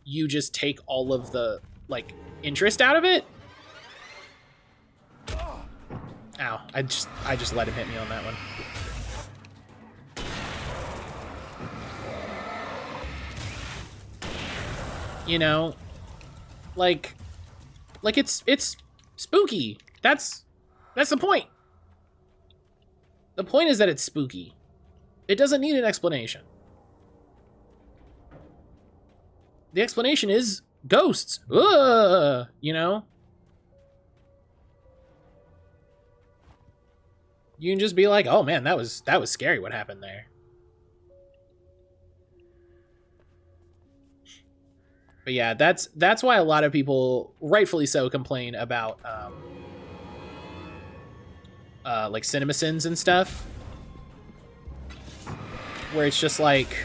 you just take all of the, like, interest out of it. Ow. I just let him hit me on that one. You know? Like it's spooky. That's the point. The point is that it's spooky. It doesn't need an explanation. The explanation is ghosts. Ugh, you know? You can just be like, oh man, that was scary what happened there. But yeah, that's why a lot of people, rightfully so, complain about like CinemaSins and stuff, where it's just like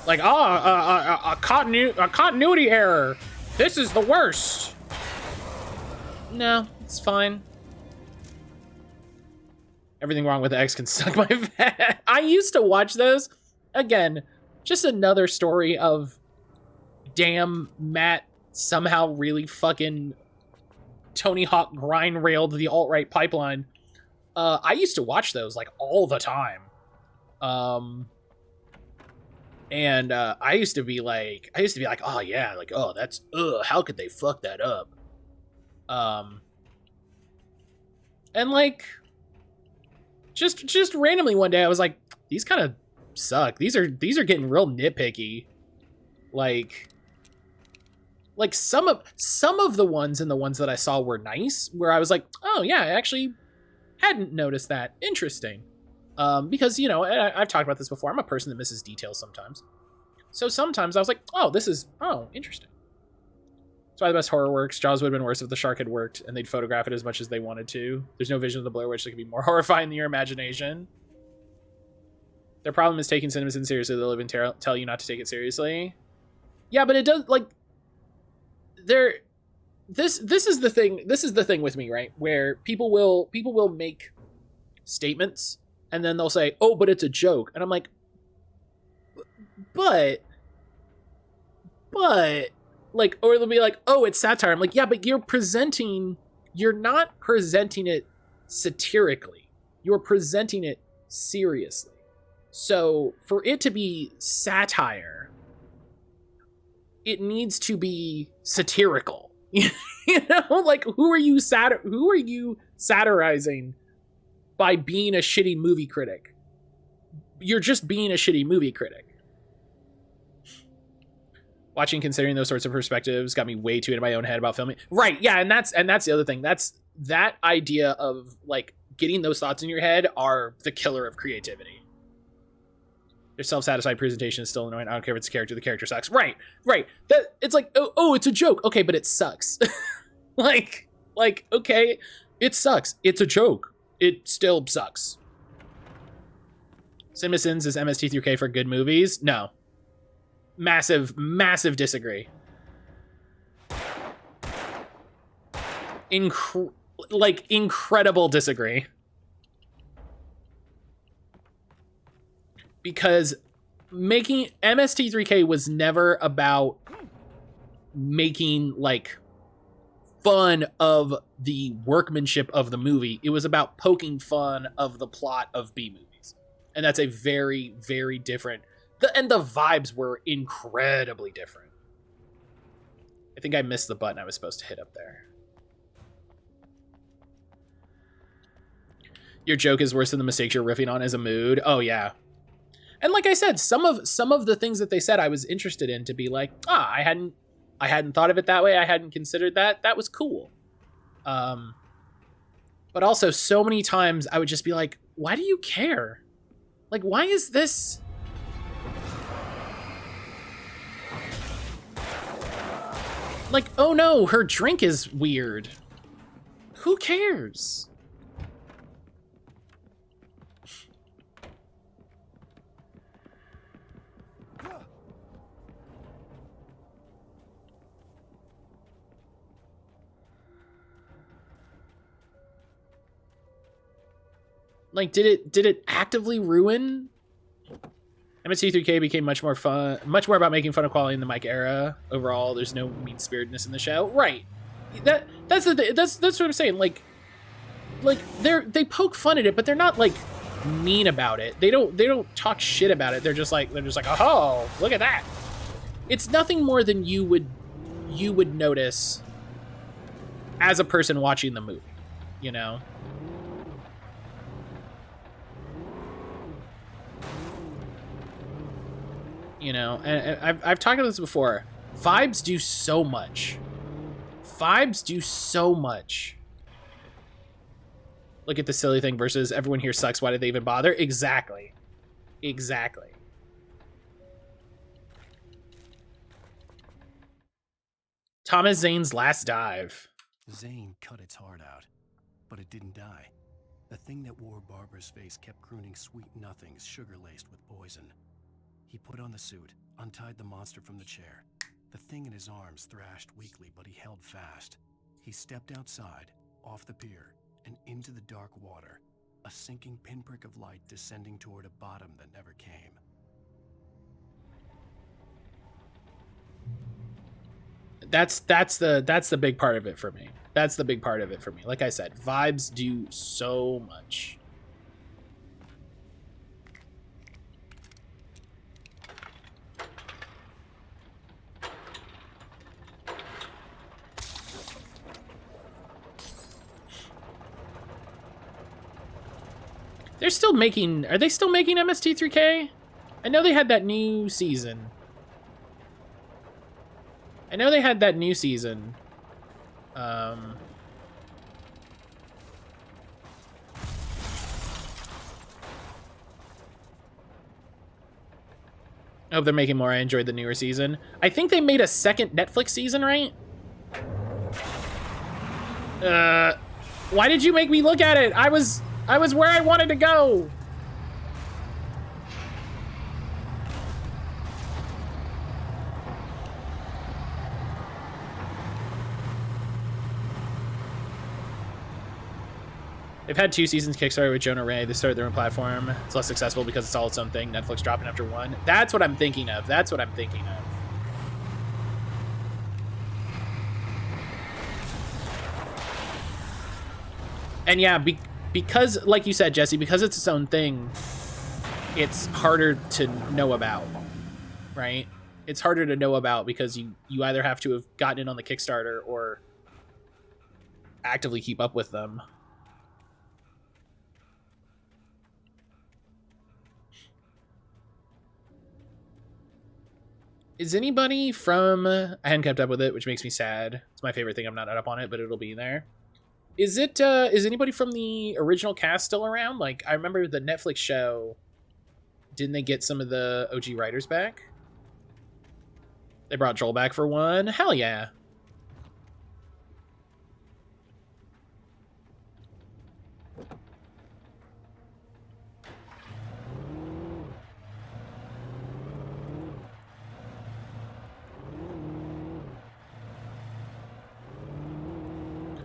a continuity error. This is the worst. No, it's fine. Everything wrong with X can suck my fat. I used to watch those. Again, just another story of damn Matt somehow really fucking Tony Hawk grind railed the alt-right pipeline. I used to watch those like all the time. And I used to be like, oh yeah, like, oh, that's, how could they fuck that up? And like, just randomly one day I was like, these kind of suck. These are getting real nitpicky. Like some of the ones and the ones that I saw were nice, where I was like, oh yeah, I actually hadn't noticed that. Interesting. Because, you know, I've talked about this before. I'm a person that misses details sometimes. So sometimes I was like, oh, interesting. That's why the best horror works. Jaws would have been worse if the shark had worked and they'd photograph it as much as they wanted to. There's no vision of the Blair Witch that could be more horrifying than your imagination. Their problem is taking CinemaSins seriously. They'll even tell you not to take it seriously. Yeah, but it does, like, this is the thing with me, right? Where people will make statements and then they'll say, oh, but it's a joke. And I'm like, but like, or they'll be like, oh, it's satire. I'm like, yeah, but you're not presenting it satirically. You're presenting it seriously. So for it to be satire, it needs to be satirical. You know, like, who are you satirizing by being a shitty movie critic? You're just being a shitty movie critic. Watching, considering those sorts of perspectives got me way too into my own head about filming. Right, yeah, and that's the other thing. That's that idea of, like, getting those thoughts in your head are the killer of creativity. Their self-satisfied presentation is still annoying. I don't care if it's a character. The character sucks. Right. That it's like, oh, it's a joke. Okay, but it sucks. like, okay, it sucks. It's a joke. It still sucks. CinemaSins is MST3K for good movies? No. Massive disagree. Incredible disagree. Because making MST3K was never about making, like, fun of the workmanship of the movie. It was about poking fun of the plot of B movies. And that's a very, very different... And the vibes were incredibly different. I think I missed the button I was supposed to hit up there. Your joke is worse than the mistakes you're riffing on as a mood. Oh, yeah. And like I said, some of the things that they said I was interested in, to be like, I hadn't thought of it that way. I hadn't considered that. That was cool. But also so many times I would just be like, why do you care? Like, why is this? Like, oh no, her drink is weird. Who cares? Like, did it actively ruin? MST3K became much more about making fun of quality in the Mike era. Overall, there's no mean-spiritedness in the show. Right. That's what I'm saying. Like they poke fun at it, but they're not, like, mean about it. They don't talk shit about it. They're just like, oh, look at that. It's nothing more than you would notice as a person watching the movie, you know? You know, and I've talked about this before. Vibes do so much. Vibes do so much. Look at the silly thing versus everyone here sucks. Why did they even bother? Exactly. Thomas Zane's last dive. Zane cut its heart out, but it didn't die. The thing that wore Barbara's face kept crooning sweet nothings sugar-laced with poison. He put on the suit, untied the monster from the chair. The thing in his arms thrashed weakly, but he held fast. He stepped outside, off the pier, and into the dark water, a sinking pinprick of light descending toward a bottom that never came. That's the big part of it for me. That's the big part of it for me. Like I said, vibes do so much. They're still making, are they still making MST3K? I know they had that new season. I hope they're making more. I enjoyed the newer season. I think they made a second Netflix season, right? Why did you make me look at it? I was where I wanted to go. They've had 2 seasons Kickstarter with Jonah Ray. They started their own platform. It's less accessible because it's all its own thing. Netflix dropping after 1. That's what I'm thinking of. And yeah, because, like you said, Jesse, because it's its own thing, it's harder to know about, right? It's harder to know about because you either have to have gotten in on the Kickstarter or actively keep up with them. Is anybody from... I hadn't kept up with it, which makes me sad. It's my favorite thing. I'm not up on it, but it'll be there. Is anybody from the original cast still around? Like, I remember the Netflix show. Didn't they get some of the OG writers back? They brought Joel back for 1. Hell yeah.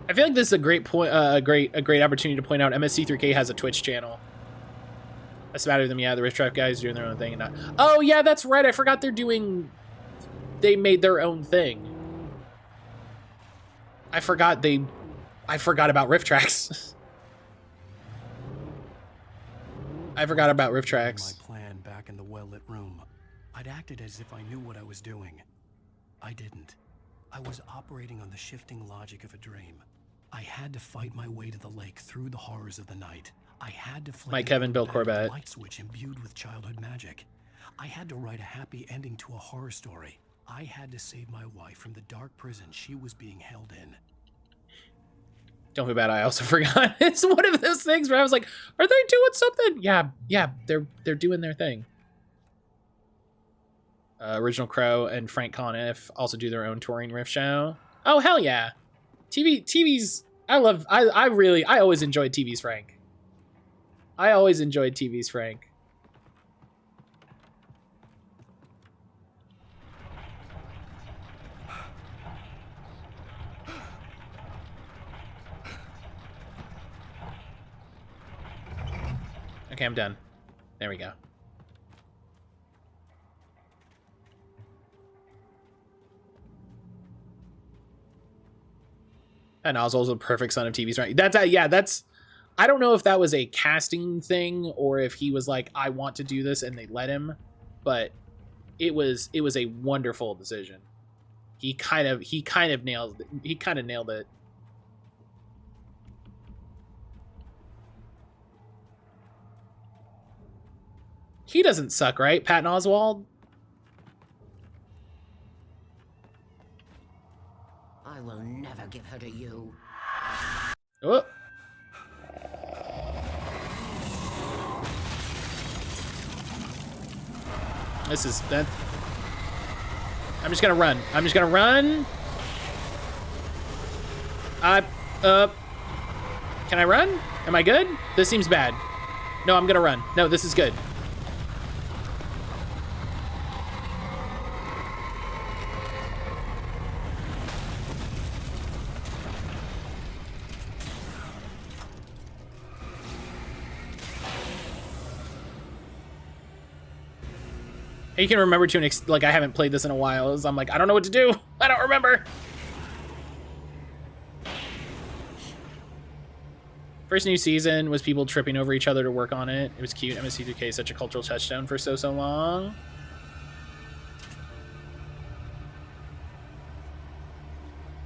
I feel like this is a great point, a great opportunity to point out MSC3K has a Twitch channel. That's better than, yeah, the Rift Trap guys doing their own thing and not. Oh yeah, that's right. I forgot they made their own thing. I forgot about Rift Tracks. I forgot about Rift Tracks. My plan back in the well-lit room. I'd acted as if I knew what I was doing. I didn't. I was operating on the shifting logic of a dream. I had to fight my way to the lake through the horrors of the night. I had to flick Mike Kevin, Bill a Corbett. light switch imbued with childhood magic. I had to write a happy ending to a horror story. I had to save my wife from the dark prison she was being held in. Don't feel bad. I also forgot. It's one of those things where I was like, "Are they doing something?" Yeah, they're doing their thing. Original Crow and Frank Conniff also do their own touring riff show. Oh hell yeah, TV's. I always enjoyed TV's Frank. Okay, I'm done. There we go. And Oswald's a perfect son of TV's right. That's I don't know if that was a casting thing or if he was like, I want to do this and they let him, but it was a wonderful decision. He kind of nailed it. He doesn't suck, right? Patton Oswalt? I will never give her to you. Oh. This is that. I'm just gonna run. Can I run? Am I good? This seems bad. No, I'm gonna run. No, this is good. You can remember to like I haven't played this in a while. I'm like, I don't know what to do. I don't remember. First new season was people tripping over each other to work on it. It was cute. MSC2K is such a cultural touchstone for so long.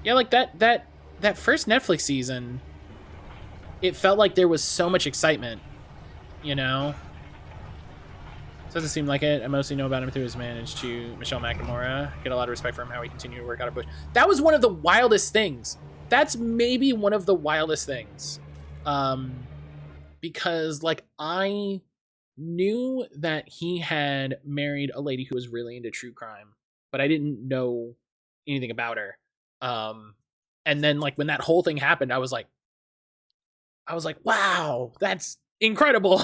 Yeah, like that first Netflix season, it felt like there was so much excitement, you know? Doesn't seem like it. I mostly know about him through his marriage to Michelle McNamara. Get a lot of respect for him, how he continued to work out a bush. That was one of the wildest things. That's maybe one of the wildest things. Because like I knew that he had married a lady who was really into true crime, but I didn't know anything about her. And then like when that whole thing happened, I was like, wow, that's incredible.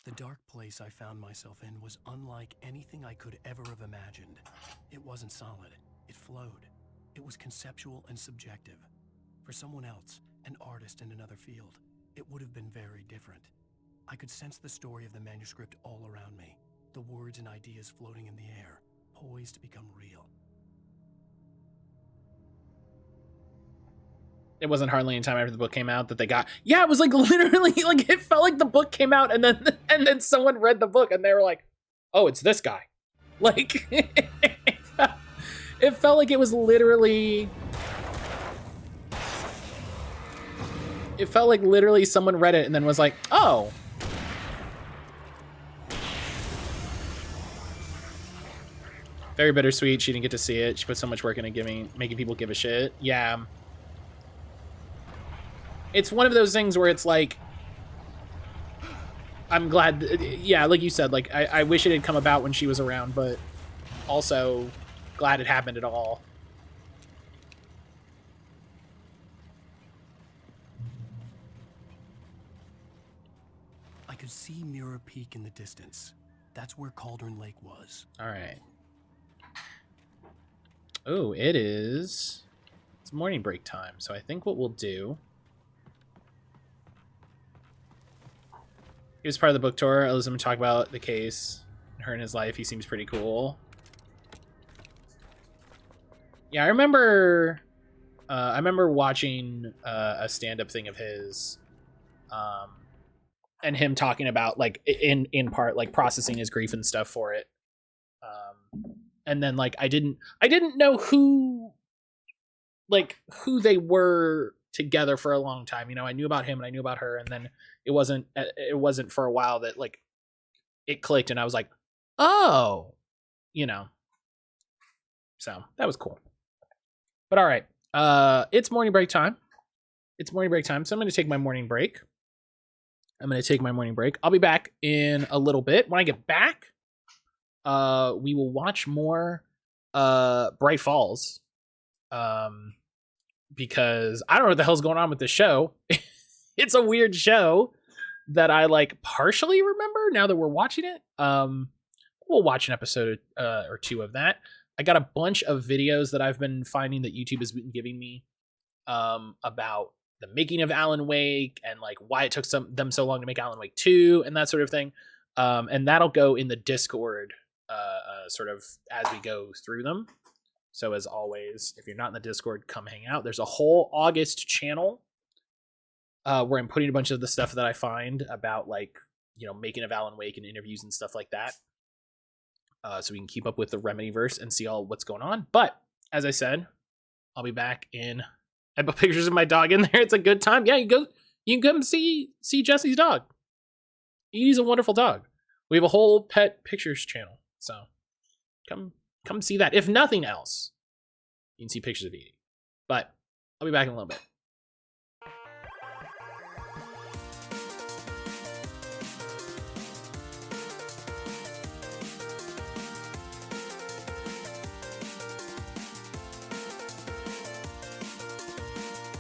The dark place I found myself in was unlike anything I could ever have imagined. It wasn't solid. It flowed. It was conceptual and subjective. For someone else, an artist in another field, it would have been very different. I could sense the story of the manuscript all around me, the words and ideas floating in the air, poised to become real. It wasn't hardly any time after the book came out that they got, yeah, it was like literally like it felt like the book came out and then someone read the book and they were like, oh, it's this guy. Like it felt like it was literally, it felt like literally someone read it and then was like, oh. Very bittersweet. She didn't get to see it. She put so much work into making people give a shit. Yeah. It's one of those things where it's like, I'm glad, yeah, like you said, like I wish it had come about when she was around, but also glad it happened at all. I could see Mirror Peak in the distance. That's where Cauldron Lake was. All right. Oh, it's morning break time. So I think what we'll do, he was part of the book tour. I listened to him talk about the case, her and his life. He seems pretty cool. Yeah, I remember watching a stand-up thing of his, and him talking about like in part like processing his grief and stuff for it. And then like I didn't know who they were together for a long time. You know, I knew about him and I knew about her, and then it wasn't for a while that like it clicked and I was like, oh, you know. So that was cool. But all right, it's morning break time. So I'm going to take my morning break. I'll be back in a little bit. When I get back, we will watch more Bright Falls. Because I don't know what the hell's going on with this show. It's a weird show that I like partially remember now that we're watching it. We'll watch an episode or two of that. I got a bunch of videos that I've been finding that YouTube has been giving me about the making of Alan Wake and like why it took them so long to make Alan Wake 2 and that sort of thing. And that'll go in the Discord sort of as we go through them. So as always, if you're not in the Discord, come hang out. There's a whole August channel where I'm putting a bunch of the stuff that I find about like, you know, making of Alan Wake and interviews and stuff like that. So we can keep up with the Remedyverse and see all what's going on. But as I said, I'll be back in. I put pictures of my dog in there. It's a good time. Yeah, you can come see Jesse's dog. He's a wonderful dog. We have a whole pet pictures channel. So come see that. If nothing else, you can see pictures of Edie. But I'll be back in a little bit.